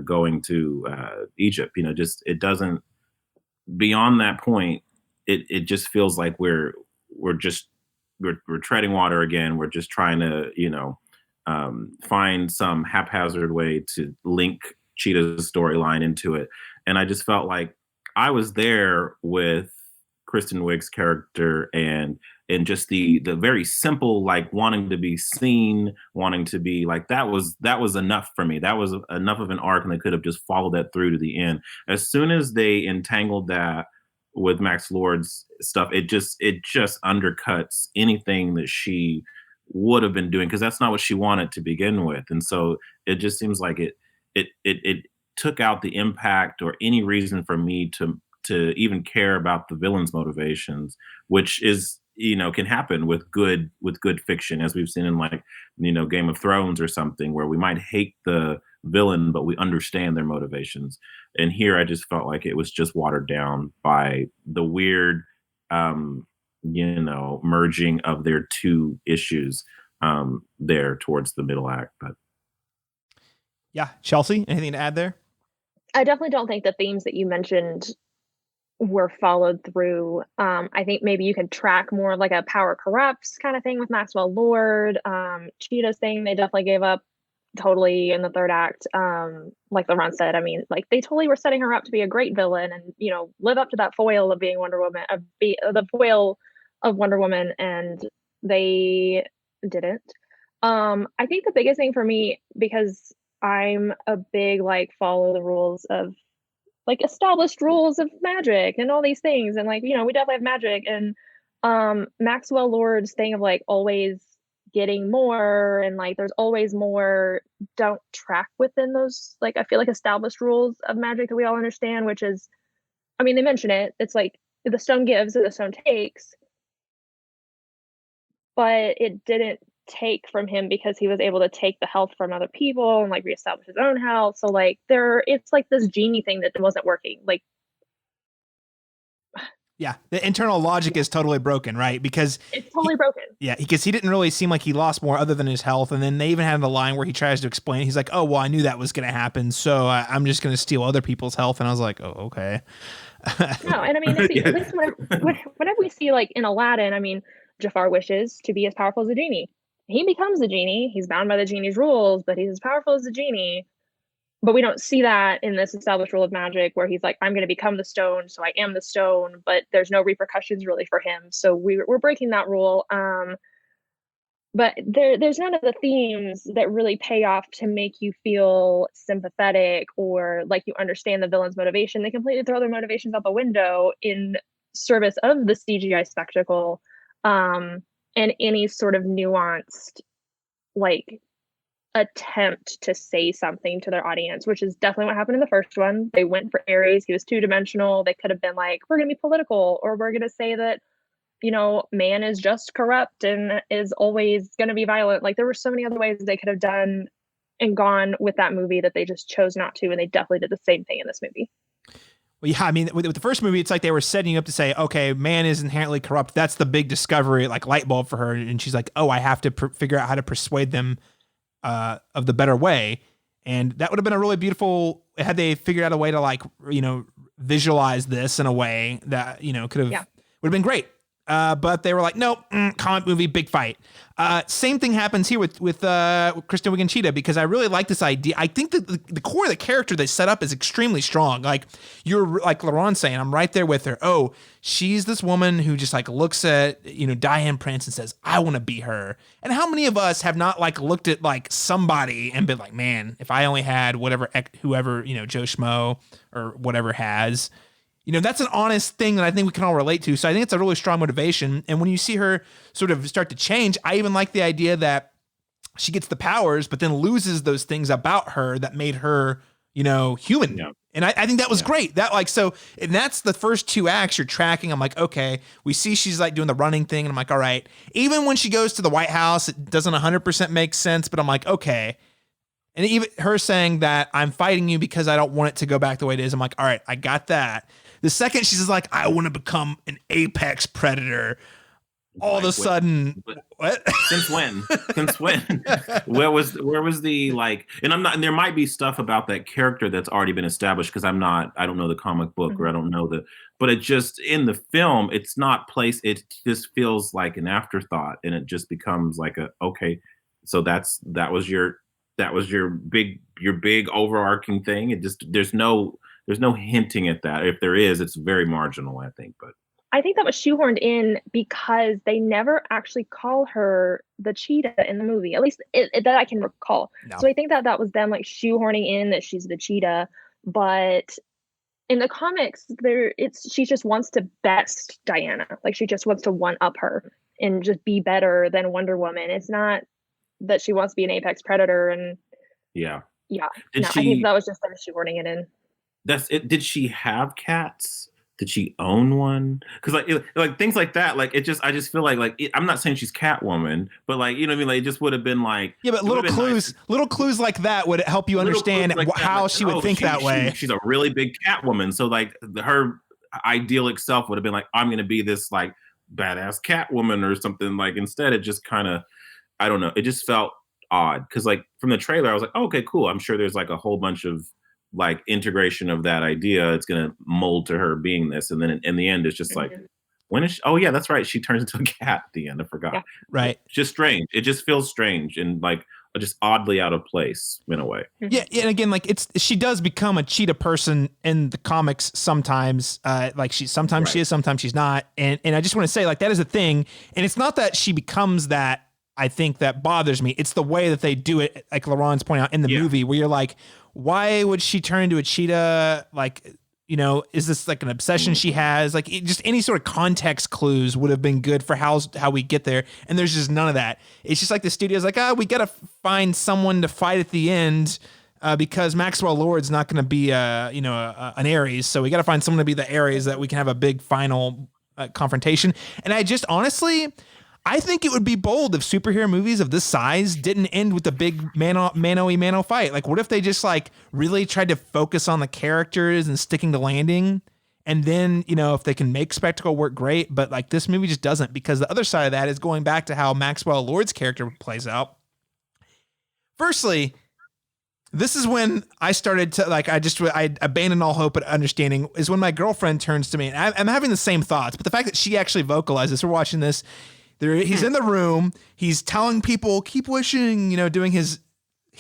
going to Egypt. Just it doesn't. Beyond that point, it just feels like we're treading water again. We're just trying to find some haphazard way to link Cheetah's storyline into it, and I just felt like I was there with Kristen Wiig's character and just the very simple, like wanting to be seen, wanting to be like, that was enough for me. That was enough of an arc, and they could have just followed that through to the end. As soon as they entangled that with Max Lord's stuff, it just undercuts anything that she would have been doing, because that's not what she wanted to begin with. And so it just seems like it took out the impact or any reason for me to even care about the villain's motivations, which is can happen with good fiction, as we've seen in like, Game of Thrones or something, where we might hate the villain, but we understand their motivations. And here I just felt like it was just watered down by the weird, merging of their two issues there towards the middle act. But yeah, Chelsea, anything to add there? I definitely don't think the themes that you mentioned were followed through. I think maybe you could track more like a power corrupts kind of thing with Maxwell Lord. Cheetah's thing, they definitely gave up totally in the third act. Like Laron said, I mean, like they totally were setting her up to be a great villain and, live up to that foil of being Wonder Woman, the foil of Wonder Woman, and they didn't. I think the biggest thing for me, because I'm a big like follow the rules of like established rules of magic and all these things, and like we definitely have magic, and Maxwell Lord's thing of like always getting more and like there's always more don't track within those, like I feel like established rules of magic that we all understand, which is, I mean, they mention it, it's like the stone gives and the stone takes, but it didn't take from him because he was able to take the health from other people and like reestablish his own health. So like it's like this genie thing that wasn't working. Like, yeah, the internal logic is totally broken, right? Because it's totally broken. Yeah, because he didn't really seem like he lost more other than his health. And then they even had the line where he tries to explain. He's like, "Oh, well, I knew that was going to happen, so I'm just going to steal other people's health." And I was like, "Oh, okay." No, and I mean, at least whenever we see like in Aladdin, I mean, Jafar wishes to be as powerful as a genie. He becomes the genie. He's bound by the genie's rules, but he's as powerful as the genie. But we don't see that in this established rule of magic where he's like, I'm going to become the stone, so I am the stone, but there's no repercussions really for him. So we're breaking that rule. But there's none of the themes that really pay off to make you feel sympathetic or like you understand the villain's motivation. They completely throw their motivations out the window in service of the CGI spectacle. And any sort of nuanced like attempt to say something to their audience, which is definitely what happened in the first one. They went for Ares. He was two-dimensional. They could have been like, we're going to be political, or we're going to say that, man is just corrupt and is always going to be violent. Like there were so many other ways they could have done and gone with that movie that they just chose not to. And they definitely did the same thing in this movie. Well, yeah, I mean, with the first movie, it's like they were setting you up to say, okay, man is inherently corrupt. That's the big discovery, like light bulb for her. And she's like, oh, I have to figure out how to persuade them of the better way. And that would have been a really beautiful, had they figured out a way to like, visualize this in a way that, would have been great. But they were like, nope, comic movie, big fight. Same thing happens here with Kristen Wiig and Cheetah, because I really like this idea. I think that the core of the character they set up is extremely strong. Like you're like Laron saying, I'm right there with her. Oh, she's this woman who just like looks at, Diane Prince and says, I want to be her. And how many of us have not like looked at like somebody and been like, man, if I only had whoever, Joe Schmo or whatever has, that's an honest thing that I think we can all relate to. So I think it's a really strong motivation. And when you see her sort of start to change, I even like the idea that she gets the powers, but then loses those things about her that made her, human. Yeah. And I think that was great. That like, so, and that's the first two acts you're tracking. I'm like, okay, we see she's like doing the running thing. And I'm like, all right, even when she goes to the White House, it doesn't 100% make sense, but I'm like, okay. And even her saying that I'm fighting you because I don't want it to go back the way it is. I'm like, all right, I got that. The second she's like, I want to become an apex predator, all of a sudden, what? Since when? Since when? Where was the like? And I'm not. And there might be stuff about that character that's already been established because I don't know the comic book or I don't know the. But it just in the film, it's not placed. It just feels like an afterthought, and it just becomes like okay. So that was your big overarching thing. It just there's no hinting at that. If there is, it's very marginal, I think. But I think that was shoehorned in because they never actually call her the cheetah in the movie, at least that I can recall. No. So I think that was them like shoehorning in that she's the cheetah. But in the comics, she just wants to best Diana. Like she just wants to one up her and just be better than Wonder Woman. It's not that she wants to be an apex predator. And yeah. I think that was just them shoehorning it in. That's it. Did she have cats did she own one? Because like things like that, like I just feel like I'm not saying she's Catwoman, but like you know what I mean. Like it just would have been like yeah, but little clues like that would help you understand like how like, she would think that way. She's a really big Catwoman, so like her idyllic self would have been like, I'm gonna be this like badass Catwoman or something. Like instead, it just kind of I don't know. It just felt odd because like from the trailer, I was like, oh, okay, cool. I'm sure there's like a whole bunch of like integration of that idea. It's gonna mold to her being this, and then in the end, it's just like, when is she? Oh yeah, that's right. She turns into a cat at the end. I forgot. Yeah. Right. It's just strange. It just feels strange and like just oddly out of place in a way. Yeah, and again, like she does become a cheetah person in the comics sometimes. Like she is, sometimes she's not. And I just want to say like that is a thing, and it's not that she becomes that. I think that bothers me. It's the way that they do it, like Laron's pointing out in the movie, where you're like, why would she turn into a cheetah? Like, you know, is this like an obsession she has? Like, just any sort of context clues would have been good for how we get there. And there's just none of that. It's just like the studio's like, we got to find someone to fight at the end because Maxwell Lord's not going to be, an Ares. So we got to find someone to be the Ares that we can have a big final confrontation. And I just honestly, I think it would be bold if superhero movies of this size didn't end with a big mano-y-mano fight. Like, what if they just like really tried to focus on the characters and sticking to landing? And then, you know, if they can make spectacle work, great. But like this movie just doesn't, because the other side of that is going back to how Maxwell Lord's character plays out. Firstly, this is when I started to like, I abandoned all hope at understanding is when my girlfriend turns to me and I'm having the same thoughts, but the fact that she actually vocalizes, we're watching this, he's in the room. He's telling people, keep wishing, you know, doing he's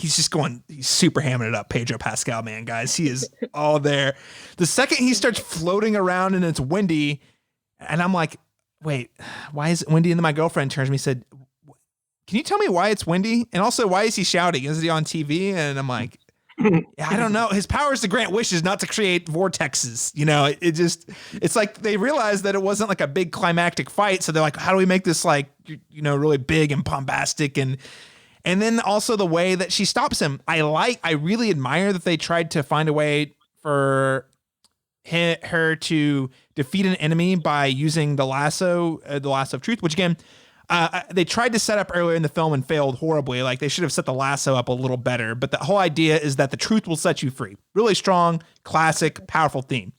super hamming it up. Pedro Pascal, man, guys. He is all there. The second he starts floating around and it's windy, and I'm like, wait, why is it windy? And then my girlfriend turns to me and said, can you tell me why it's windy? And also, why is he shouting? Is he on TV? And I'm like, I don't know. His power is to grant wishes, not to create vortexes. You know, it's like they realized that it wasn't like a big climactic fight. So they're like, how do we make this like, you know, really big and bombastic? And then also the way that she stops him. I really admire that they tried to find a way for her to defeat an enemy by using the lasso of truth, which again, they tried to set up earlier in the film and failed horribly. Like they should have set the lasso up a little better. But the whole idea is that the truth will set you free. Really strong, classic, powerful theme.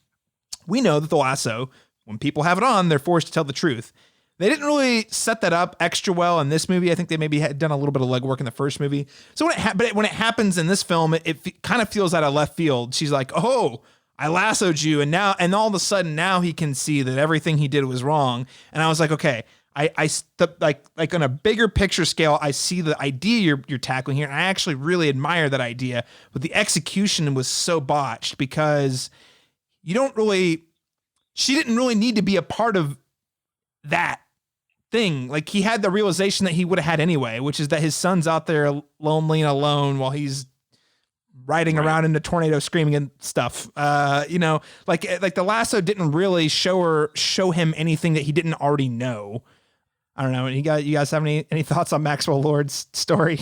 We know that the lasso, when people have it on, they're forced to tell the truth. They didn't really set that up extra well in this movie. I think they maybe had done a little bit of legwork in the first movie. So when it happens in this film, it kind of feels out of left field. She's like, oh, I lassoed you. And all of a sudden now he can see that everything he did was wrong. And I was like, okay, like on a bigger picture scale, I see the idea you're tackling here, and I actually really admire that idea. But the execution was so botched because she didn't really need to be a part of that thing. Like he had the realization that he would have had anyway, which is that his son's out there lonely and alone while he's riding around in the tornado screaming and stuff. You know, like the lasso didn't really show him anything that he didn't already know. I don't know. You guys have any thoughts on Maxwell Lord's story?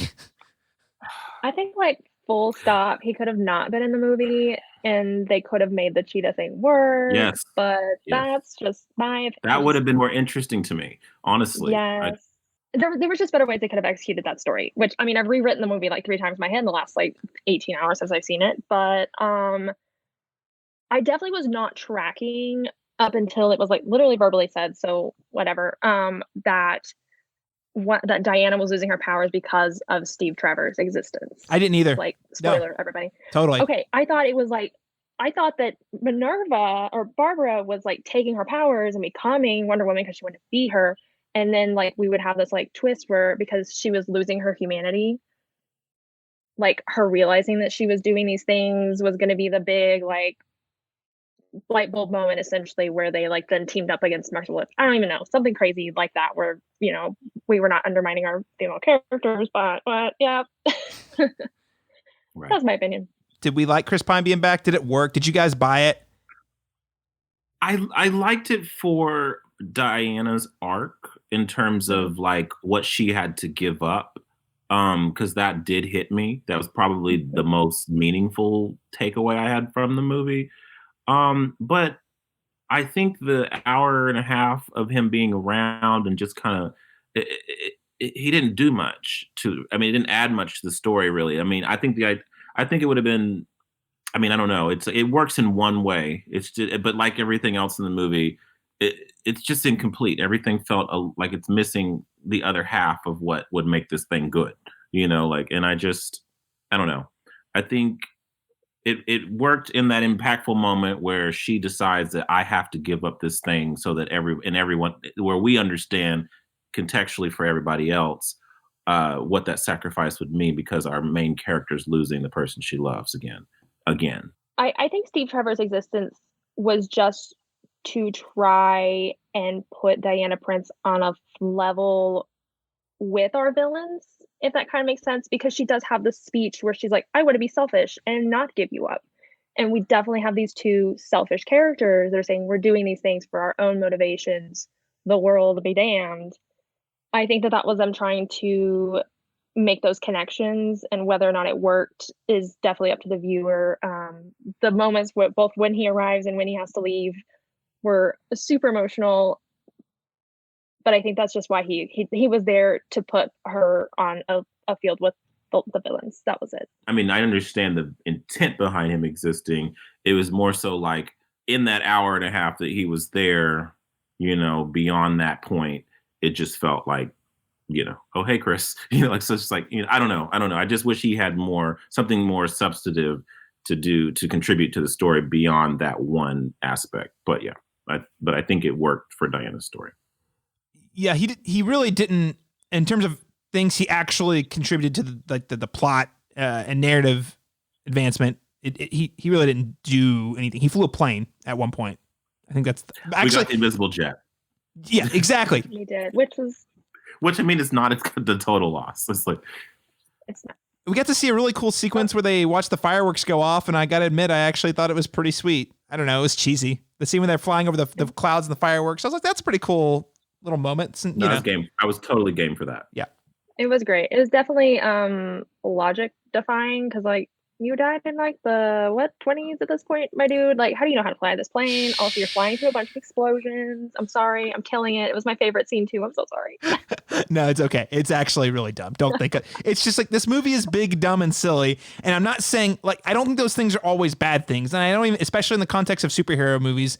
I think like full stop, he could have not been in the movie and they could have made the cheetah thing work. Yes. But that's just my opinion. That would have been more interesting to me, honestly. Yes. There was just better ways they could have executed that story, which I mean, I've rewritten the movie like 3 times in my head in the last like 18 hours as I've seen it. But I definitely was not tracking up until it was like literally verbally said, so whatever, that Diana was losing her powers because of Steve Trevor's existence. I didn't either. Like, spoiler, everybody. Totally. Okay, I thought that Minerva or Barbara was like taking her powers and becoming Wonder Woman because she wanted to be her. And then like we would have this like twist where because she was losing her humanity, like her realizing that she was doing these things was going to be the big like light bulb moment essentially where they like then teamed up against Marshall Lynch. I don't even know, something crazy like that where, you know, we were not undermining our female characters, but yeah. Right. That's my opinion. Did we like Chris Pine being back? Did it work? Did you guys buy it? I liked it for Diana's arc in terms of like what she had to give up. Because that did hit me. That was probably the most meaningful takeaway I had from the movie. But I think the hour and a half of him being around and just kind of, he didn't do much to. I mean, it didn't add much to the story, really. I mean, I think it would have been. I mean, I don't know. It works in one way. It's just, but like everything else in the movie, it's just incomplete. Everything felt like it's missing the other half of what would make this thing good. And I don't know. I think it worked in that impactful moment where she decides that I have to give up this thing so that everyone, where we understand contextually for everybody else what that sacrifice would mean, because our main character is losing the person she loves again. I think Steve Trevor's existence was just to try and put Diana Prince on a level with our villains, if that kind of makes sense, because she does have this speech where she's like, I want to be selfish and not give you up. And we definitely have these two selfish characters that are saying we're doing these things for our own motivations, the world be damned. I think that was them trying to make those connections, and whether or not it worked is definitely up to the viewer. The moments where both when he arrives and when he has to leave were super emotional, but I think that's just why he was there to put her on a field with the villains. That was it. I mean, I understand the intent behind him existing. It was more so like in that hour and a half that he was there, beyond that point, it just felt like, oh, hey, Chris, so it's like, I don't know. I just wish he had something more substantive to do to contribute to the story beyond that one aspect. But yeah, but I think it worked for Diana's story. Yeah, he really didn't, in terms of things he actually contributed to the plot and narrative advancement. He really didn't do anything. He flew a plane at one point. I think that's actually we got the invisible jet. Yeah, exactly. He did, which I mean, it's not the total loss. It's like, it's not. We got to see a really cool sequence where they watch the fireworks go off, and I got to admit, I actually thought it was pretty sweet. I don't know, it was cheesy. The scene when they're flying over the clouds and the fireworks, I was like, that's a pretty cool little moment. And, I was game. I was totally game for that. Yeah. It was great. It was definitely logic defying, because like, you died in like the 20s at this point, my dude. Like, how do you know how to fly this plane? Also, you're flying through a bunch of explosions. I'm sorry, I'm killing it. It was my favorite scene too. I'm so sorry. No, it's okay. It's actually really dumb. Don't think it. It's just like, this movie is big, dumb, and silly. And I'm not saying, like, I don't think those things are always bad things. And I don't even, especially in the context of superhero movies,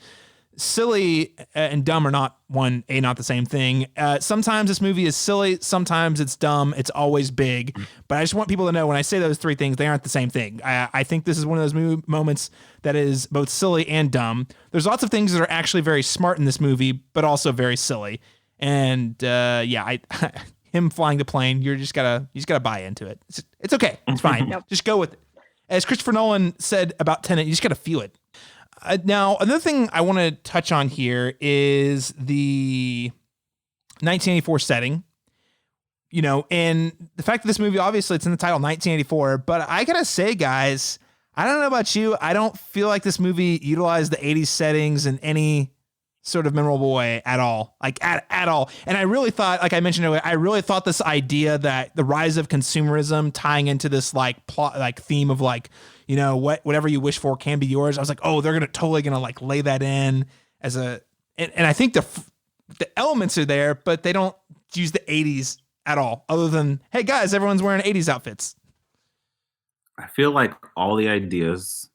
silly and dumb are not the same thing. Sometimes this movie is silly, sometimes it's dumb, it's always big. But I just want people to know, when I say those three things, they aren't the same thing. I think this is one of those moments that is both silly and dumb. There's lots of things that are actually very smart in this movie, but also very silly. And him flying the plane, you just gotta buy into it. It's okay. It's fine. Yep. Just go with it. As Christopher Nolan said about Tenet, you just gotta feel it. Now, another thing I want to touch on here is the 1984 setting, and the fact that this movie, obviously it's in the title 1984, but I gotta say, guys, I don't know about you, I don't feel like this movie utilized the 80s settings in any sort of memorable way at all, like at all. And I really thought, like I mentioned earlier, I really thought this idea that the rise of consumerism tying into this like plot, like theme of like, whatever you wish for can be yours. I was like, oh, they're totally gonna like lay that in as and I think the elements are there, but they don't use the 80s at all, other than, hey guys, everyone's wearing 80s outfits. I feel like all the ideas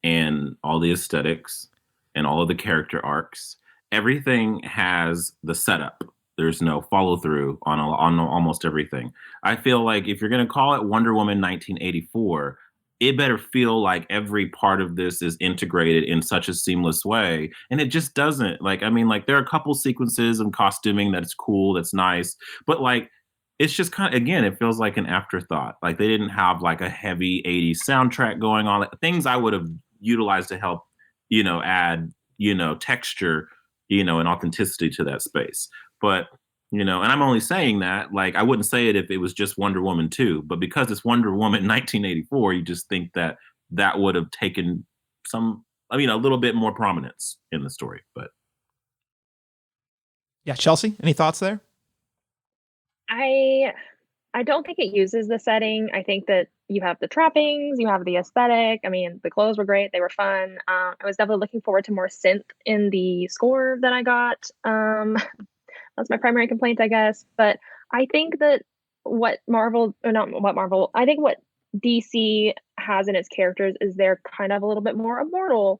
and all the aesthetics and all of the character arcs, everything has the setup. There's no follow through on almost everything. I feel like if you're going to call it Wonder Woman 1984, it better feel like every part of this is integrated in such a seamless way. And it just doesn't. Like, I mean, like, there are a couple sequences and costuming that's cool, that's nice. But like, it's just kind of, again, it feels like an afterthought. Like, they didn't have like a heavy 80s soundtrack going on. Like, things I would have utilized to help, add, texture, and authenticity to that space. But, and I'm only saying that, like, I wouldn't say it if it was just Wonder Woman 2, but because it's Wonder Woman 1984, you just think that would have taken a little bit more prominence in the story. But yeah, Chelsea, any thoughts there? I don't think it uses the setting. I think that you have the trappings, you have the aesthetic. I mean, the clothes were great. They were fun. I was definitely looking forward to more synth in the score that I got. That's my primary complaint, I guess. But I think that I think what DC has in its characters is they're kind of a little bit more immortal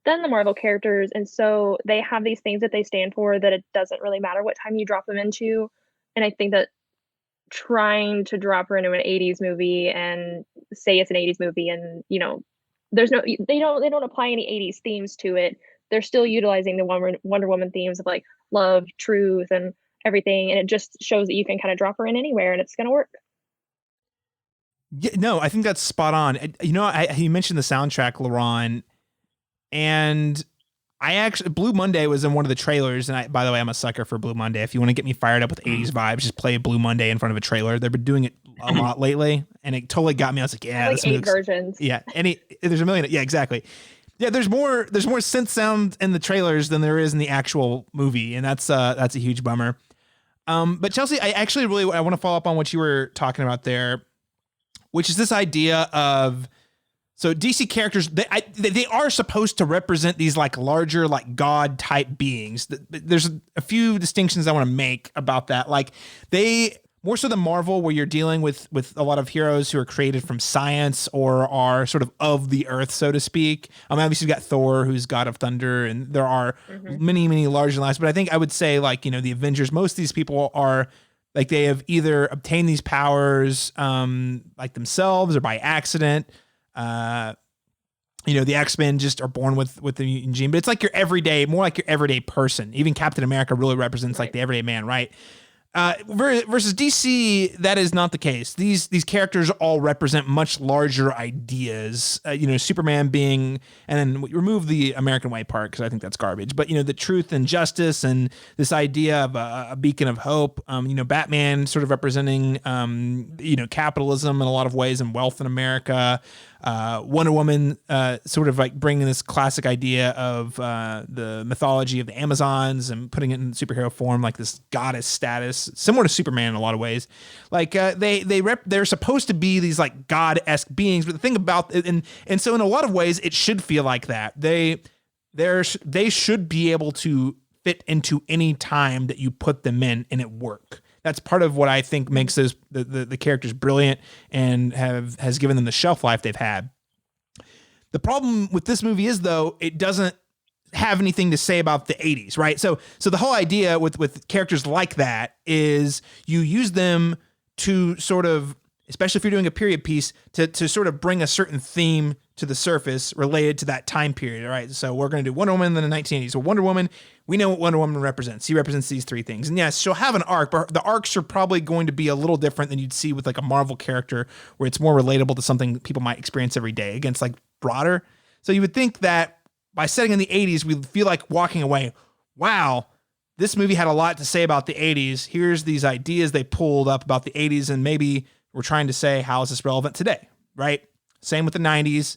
than the Marvel characters. And so they have these things that they stand for that it doesn't really matter what time you drop them into. And I think that trying to drop her into an 80s movie and say it's an 80s movie and there's no they don't apply any 80s themes to it. They're still utilizing the Wonder Woman themes of like love, truth, and everything, and it just shows that you can kind of drop her in anywhere and it's going to work. Yeah, no, I think that's spot on. You mentioned the soundtrack, Laron, and Blue Monday was in one of the trailers, and by the way, I'm a sucker for Blue Monday. If you want to get me fired up with 80s vibes, just play Blue Monday in front of a trailer. They've been doing it a lot lately, and it totally got me. I was like, yeah, like this 8 versions. Yeah, there's a million. Yeah, exactly. Yeah, there's more synth sound in the trailers than there is in the actual movie, and that's a huge bummer. But Chelsea, I want to follow up on what you were talking about there, which is this idea of. So DC characters, they are supposed to represent these like larger, like God type beings. There's a few distinctions I want to make about that. Like they more so than Marvel, where you're dealing with a lot of heroes who are created from science or are sort of the earth, so to speak. Obviously you've got Thor, who's God of Thunder, and there are many, many larger lives. But I think I would say like, the Avengers, most of these people are like they have either obtained these powers like themselves or by accident. The X-Men just are born with the mutant gene, but it's like more like your everyday person. Even Captain America really represents like the everyday man, right? Versus DC, that is not the case. These characters all represent much larger ideas. Superman being, and then we remove the American way part because I think that's garbage. But the truth and justice and this idea of a beacon of hope. Batman sort of representing capitalism in a lot of ways and wealth in America. Wonder Woman sort of like bringing this classic idea of the mythology of the Amazons and putting it in superhero form, like this goddess status, similar to Superman in a lot of ways. Like they're supposed to be these like god-esque beings, but the thing about it, and so in a lot of ways it should feel like that. They should be able to fit into any time that you put them in and it work. That's part of what I think makes those the characters brilliant and has given them the shelf life they've had. The problem with this movie is, though, it doesn't have anything to say about the 80s, right? So the whole idea with characters like that is you use them to sort of, especially if you're doing a period piece, to sort of bring a certain theme to the surface related to that time period, right? So we're going to do Wonder Woman in the 1980s. So Wonder Woman, we know what Wonder Woman represents. She represents these 3 things. And yes, she'll have an arc, but the arcs are probably going to be a little different than you'd see with like a Marvel character where it's more relatable to something people might experience every day against like broader. So you would think that by setting in the 80s, we'd feel like walking away, wow, this movie had a lot to say about the 80s. Here's these ideas they pulled up about the 80s, and maybe we're trying to say, how is this relevant today, right? Same with the 90s,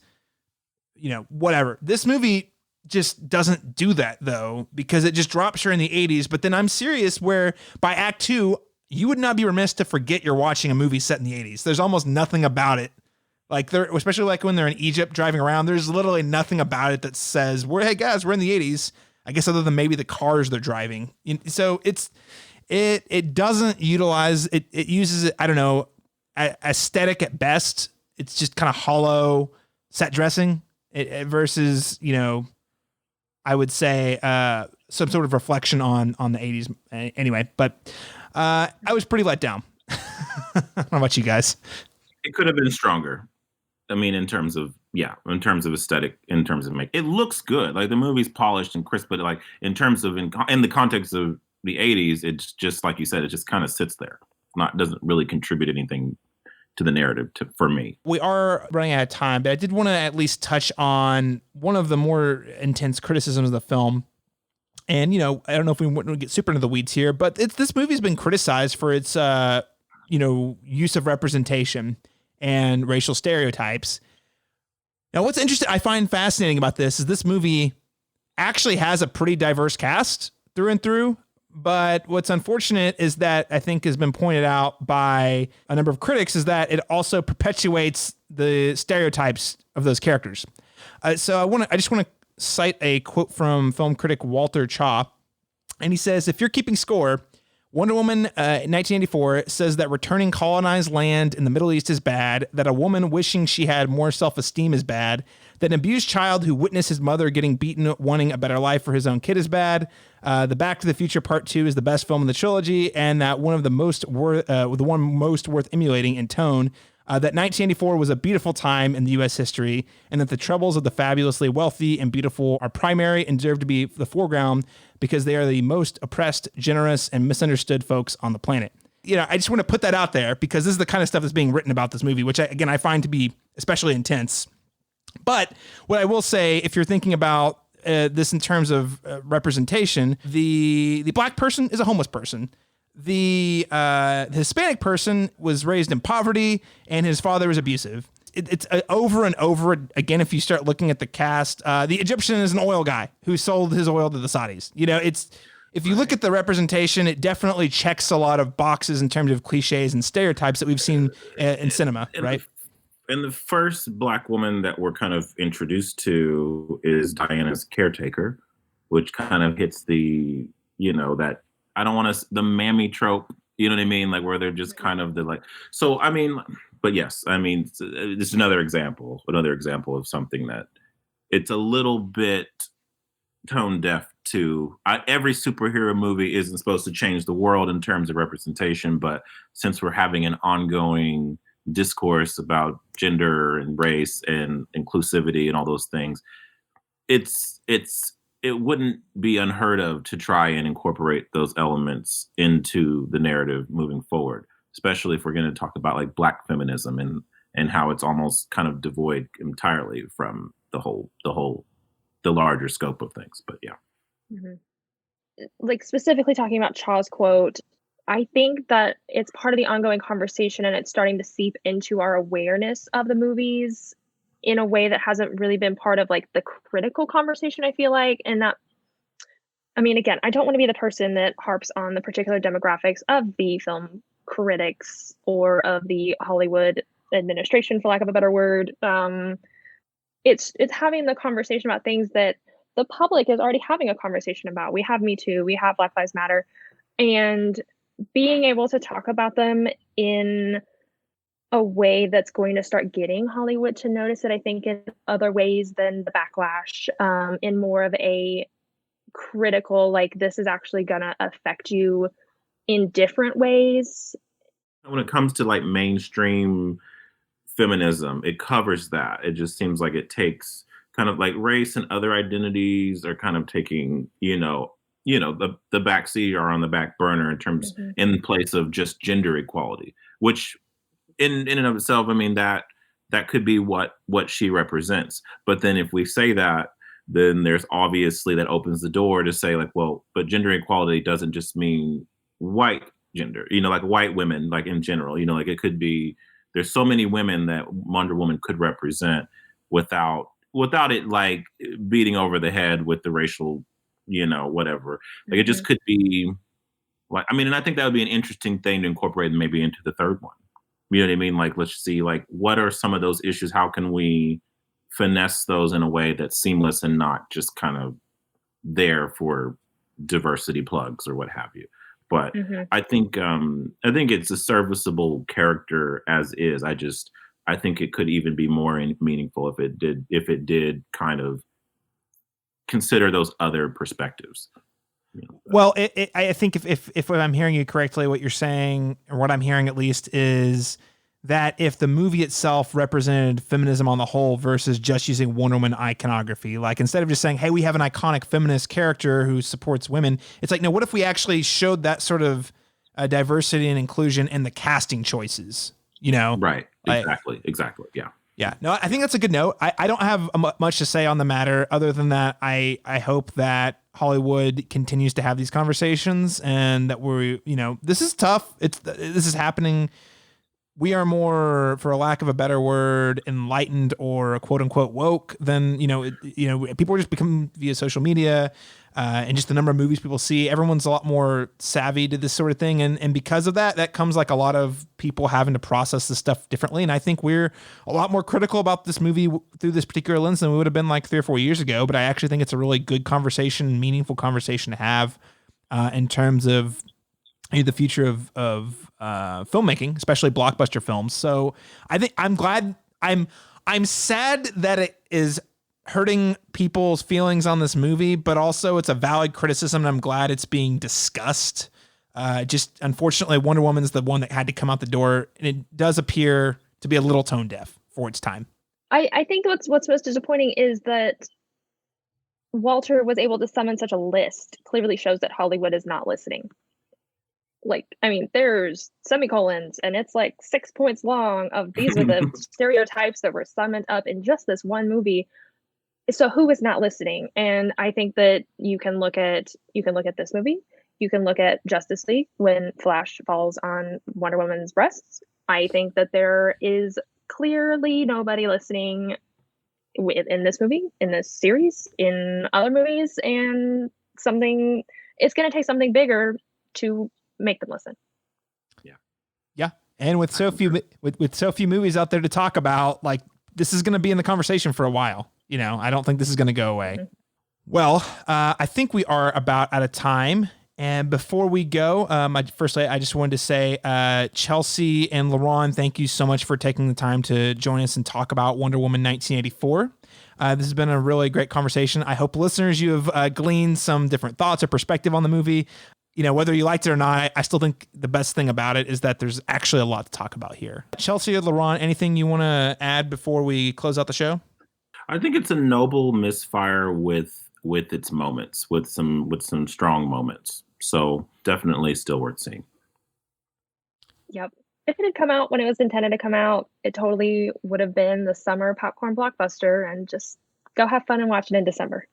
whatever. This movie just doesn't do that, though, because it just drops her in the 80s. But then I'm serious where by Act 2, you would not be remiss to forget you're watching a movie set in the 80s. There's almost nothing about it. Like especially like when they're in Egypt driving around, there's literally nothing about it that says, hey guys, we're in the 80s. I guess other than maybe the cars they're driving. So it doesn't utilize, it uses it, I don't know, aesthetic at best. It's just kind of hollow set dressing versus, I would say some sort of reflection on the 80s anyway. But I was pretty let down. I don't know about you guys. It could have been stronger. I mean, in terms of aesthetic, in terms of it looks good. Like the movie's polished and crisp, but like in terms of in the context of the 80s, it's just like you said, it just kind of sits there. Doesn't really contribute anything to the narrative for me. We are running out of time, but I did want to at least touch on one of the more intense criticisms of the film. And, I don't know if we want to get super into the weeds here, but this movie's been criticized for its, use of representation and racial stereotypes. Now, what's interesting, I find fascinating about this is this movie actually has a pretty diverse cast through and through. But what's unfortunate is that I think has been pointed out by a number of critics is that it also perpetuates the stereotypes of those characters. So I just want to cite a quote from film critic Walter Chaw. And he says, if you're keeping score, Wonder Woman in 1984 says that returning colonized land in the Middle East is bad, that a woman wishing she had more self-esteem is bad, that an abused child who witnessed his mother getting beaten wanting a better life for his own kid is bad, the Back to the Future Part 2 is the best film in the trilogy, and that the one most worth emulating in tone, that 1984 was a beautiful time in the U.S. history, and that the troubles of the fabulously wealthy and beautiful are primary and deserve to be the foreground because they are the most oppressed, generous, and misunderstood folks on the planet. You know, I just want to put that out there because this is the kind of stuff that's being written about this movie, which I find to be especially intense. But what I will say, if you're thinking about this in terms of representation, the black person is a homeless person. The Hispanic person was raised in poverty and his father was abusive. It's over and over again. If you start looking at the cast, the Egyptian is an oil guy who sold his oil to the Saudis. You know, if you look at the representation, it definitely checks a lot of boxes in terms of cliches and stereotypes that we've seen in cinema, right? And the first black woman that we're kind of introduced to is Diana's caretaker, which kind of hits the, you know, that I don't want to, the mammy trope, you know what I mean? Like where they're just kind of the like, so, I mean, but yes, I mean, this is another example of something that it's a little bit tone deaf to. Every superhero movie isn't supposed to change the world in terms of representation, but since we're having an ongoing discourse about gender and race and inclusivity and all those things, it wouldn't be unheard of to try and incorporate those elements into the narrative moving forward, especially if we're going to talk about like Black feminism and how it's almost kind of devoid entirely from the larger scope of things. But yeah. Mm-hmm. Like specifically talking about Chaw's quote, I think that it's part of the ongoing conversation and it's starting to seep into our awareness of the movies in a way that hasn't really been part of like the critical conversation, I feel like. And that, I mean, again, I don't want to be the person that harps on the particular demographics of the film critics or of the Hollywood administration, for lack of a better word. It's having the conversation about things that the public is already having a conversation about. We have Me Too, we have Black Lives Matter, and being able to talk about them in a way that's going to start getting Hollywood to notice it, I think, in other ways than the backlash, in more of a critical, like, this is actually going to affect you in different ways. When it comes to like mainstream feminism, it covers that. It just seems like it takes kind of like race and other identities are kind of taking, the backseat or on the back burner in terms in place of just gender equality, which in and of itself, I mean, that could be what she represents. But then if we say that, then there's obviously that opens the door to say like, well, but gender equality doesn't just mean white gender, like white women, like in general, like it could be, there's so many women that Wonder Woman could represent without it like beating over the head with the racial, whatever. Like it just could be like, I mean, and I think that would be an interesting thing to incorporate maybe into the third one. You know what I mean? Like, let's see, like, what are some of those issues? How can we finesse those in a way that's seamless and not just kind of there for diversity plugs or what have you? But I think it's a serviceable character as is. I think it could even be more meaningful if it did kind of consider those other perspectives. Well, I think if I'm hearing you correctly, what you're saying, or what I'm hearing at least, is that if the movie itself represented feminism on the whole versus just using Wonder Woman iconography, like instead of just saying, hey, we have an iconic feminist character who supports women, it's like, no, what if we actually showed that sort of diversity and inclusion in the casting choices, Right. Exactly. Yeah. Yeah, no, I think that's a good note. I don't have much to say on the matter other than that I hope that Hollywood continues to have these conversations and that this is tough. This is happening we are more, for a lack of a better word, enlightened or quote unquote woke than, people are just become via social media and just the number of movies people see. Everyone's a lot more savvy to this sort of thing. And because of that comes like a lot of people having to process this stuff differently. And I think we're a lot more critical about this movie through this particular lens than we would have been like 3 or 4 years ago. But I actually think it's a really good conversation, meaningful conversation to have in terms of the future of filmmaking, especially blockbuster films. So I think I'm glad. I'm sad that it is hurting people's feelings on this movie, but also it's a valid criticism, and I'm glad it's being discussed. Just unfortunately, Wonder Woman's the one that had to come out the door, and it does appear to be a little tone deaf for its time. I think what's most disappointing is that Walter was able to summon such a list. Clearly shows that Hollywood is not listening. There's semicolons, and it's like 6 points long of these are the stereotypes that were summoned up in just this one movie. So who is not listening? And I think that you can look at this movie. You can look at Justice League when Flash falls on Wonder Woman's breasts. I think that there is clearly nobody listening in this movie, in this series, in other movies, and it's going to take something bigger to make them listen. Yeah. And with so few movies out there to talk about, like, this is going to be in the conversation for a while. I don't think this is going to go away. Mm-hmm. Well, I think we are about out of time. And before we go, firstly, I just wanted to say, Chelsea and Laron, thank you so much for taking the time to join us and talk about Wonder Woman 1984. This has been a really great conversation. I hope listeners, you have gleaned some different thoughts or perspective on the movie. Whether you liked it or not, I still think the best thing about it is that there's actually a lot to talk about here. Chelsea or Laron, anything you want to add before we close out the show? I think it's a noble misfire with its moments, with some strong moments. So definitely still worth seeing. Yep. If it had come out when it was intended to come out, it totally would have been the summer popcorn blockbuster, and just go have fun and watch it in December.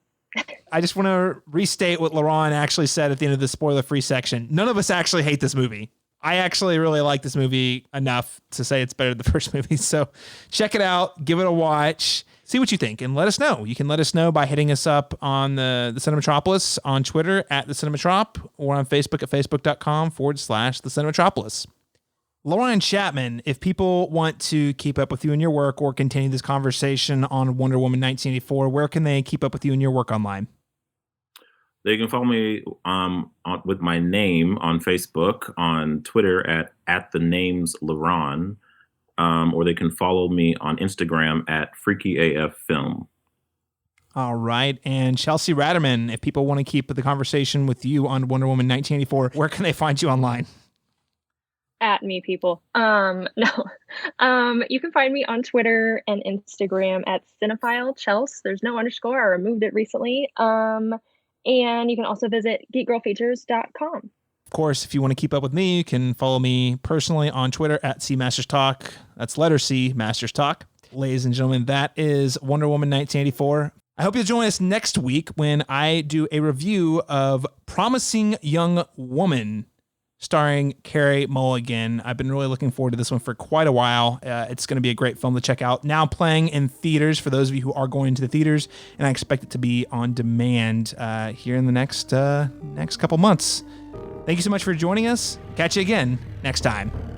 I just want to restate what Laron actually said at the end of the spoiler-free section. None of us actually hate this movie. I actually really like this movie enough to say it's better than the first movie. So check it out, give it a watch, see what you think, and let us know. You can let us know by hitting us up on the Cinematropolis, on Twitter at the Cinematrop, or on Facebook at facebook.com/the Cinematropolis. Laron Chapman, if people want to keep up with you and your work or continue this conversation on Wonder Woman 1984, where can they keep up with you and your work online? They can follow me with my name on Facebook, on Twitter at the names Laron, or they can follow me on Instagram at FreakyAFFilm. All right. And Chelsea Ratterman, if people want to keep the conversation with you on Wonder Woman 1984, where can they find you online? At me, people. No. You can find me on Twitter and Instagram at Cinephile Chels. There's no underscore. I removed it recently. And you can also visit geekgirlfeatures.com. Of course, if you want to keep up with me, you can follow me personally on Twitter at CMastersTalk. That's letter C, Masters Talk. Ladies and gentlemen, that is Wonder Woman 1984. I hope you'll join us next week when I do a review of Promising Young Woman, starring Carey Mulligan. I've been really looking forward to this one for quite a while. It's going to be a great film to check out. Now playing in theaters for those of you who are going to the theaters, and I expect it to be on demand here in the next couple months. Thank you so much for joining us. Catch you again next time.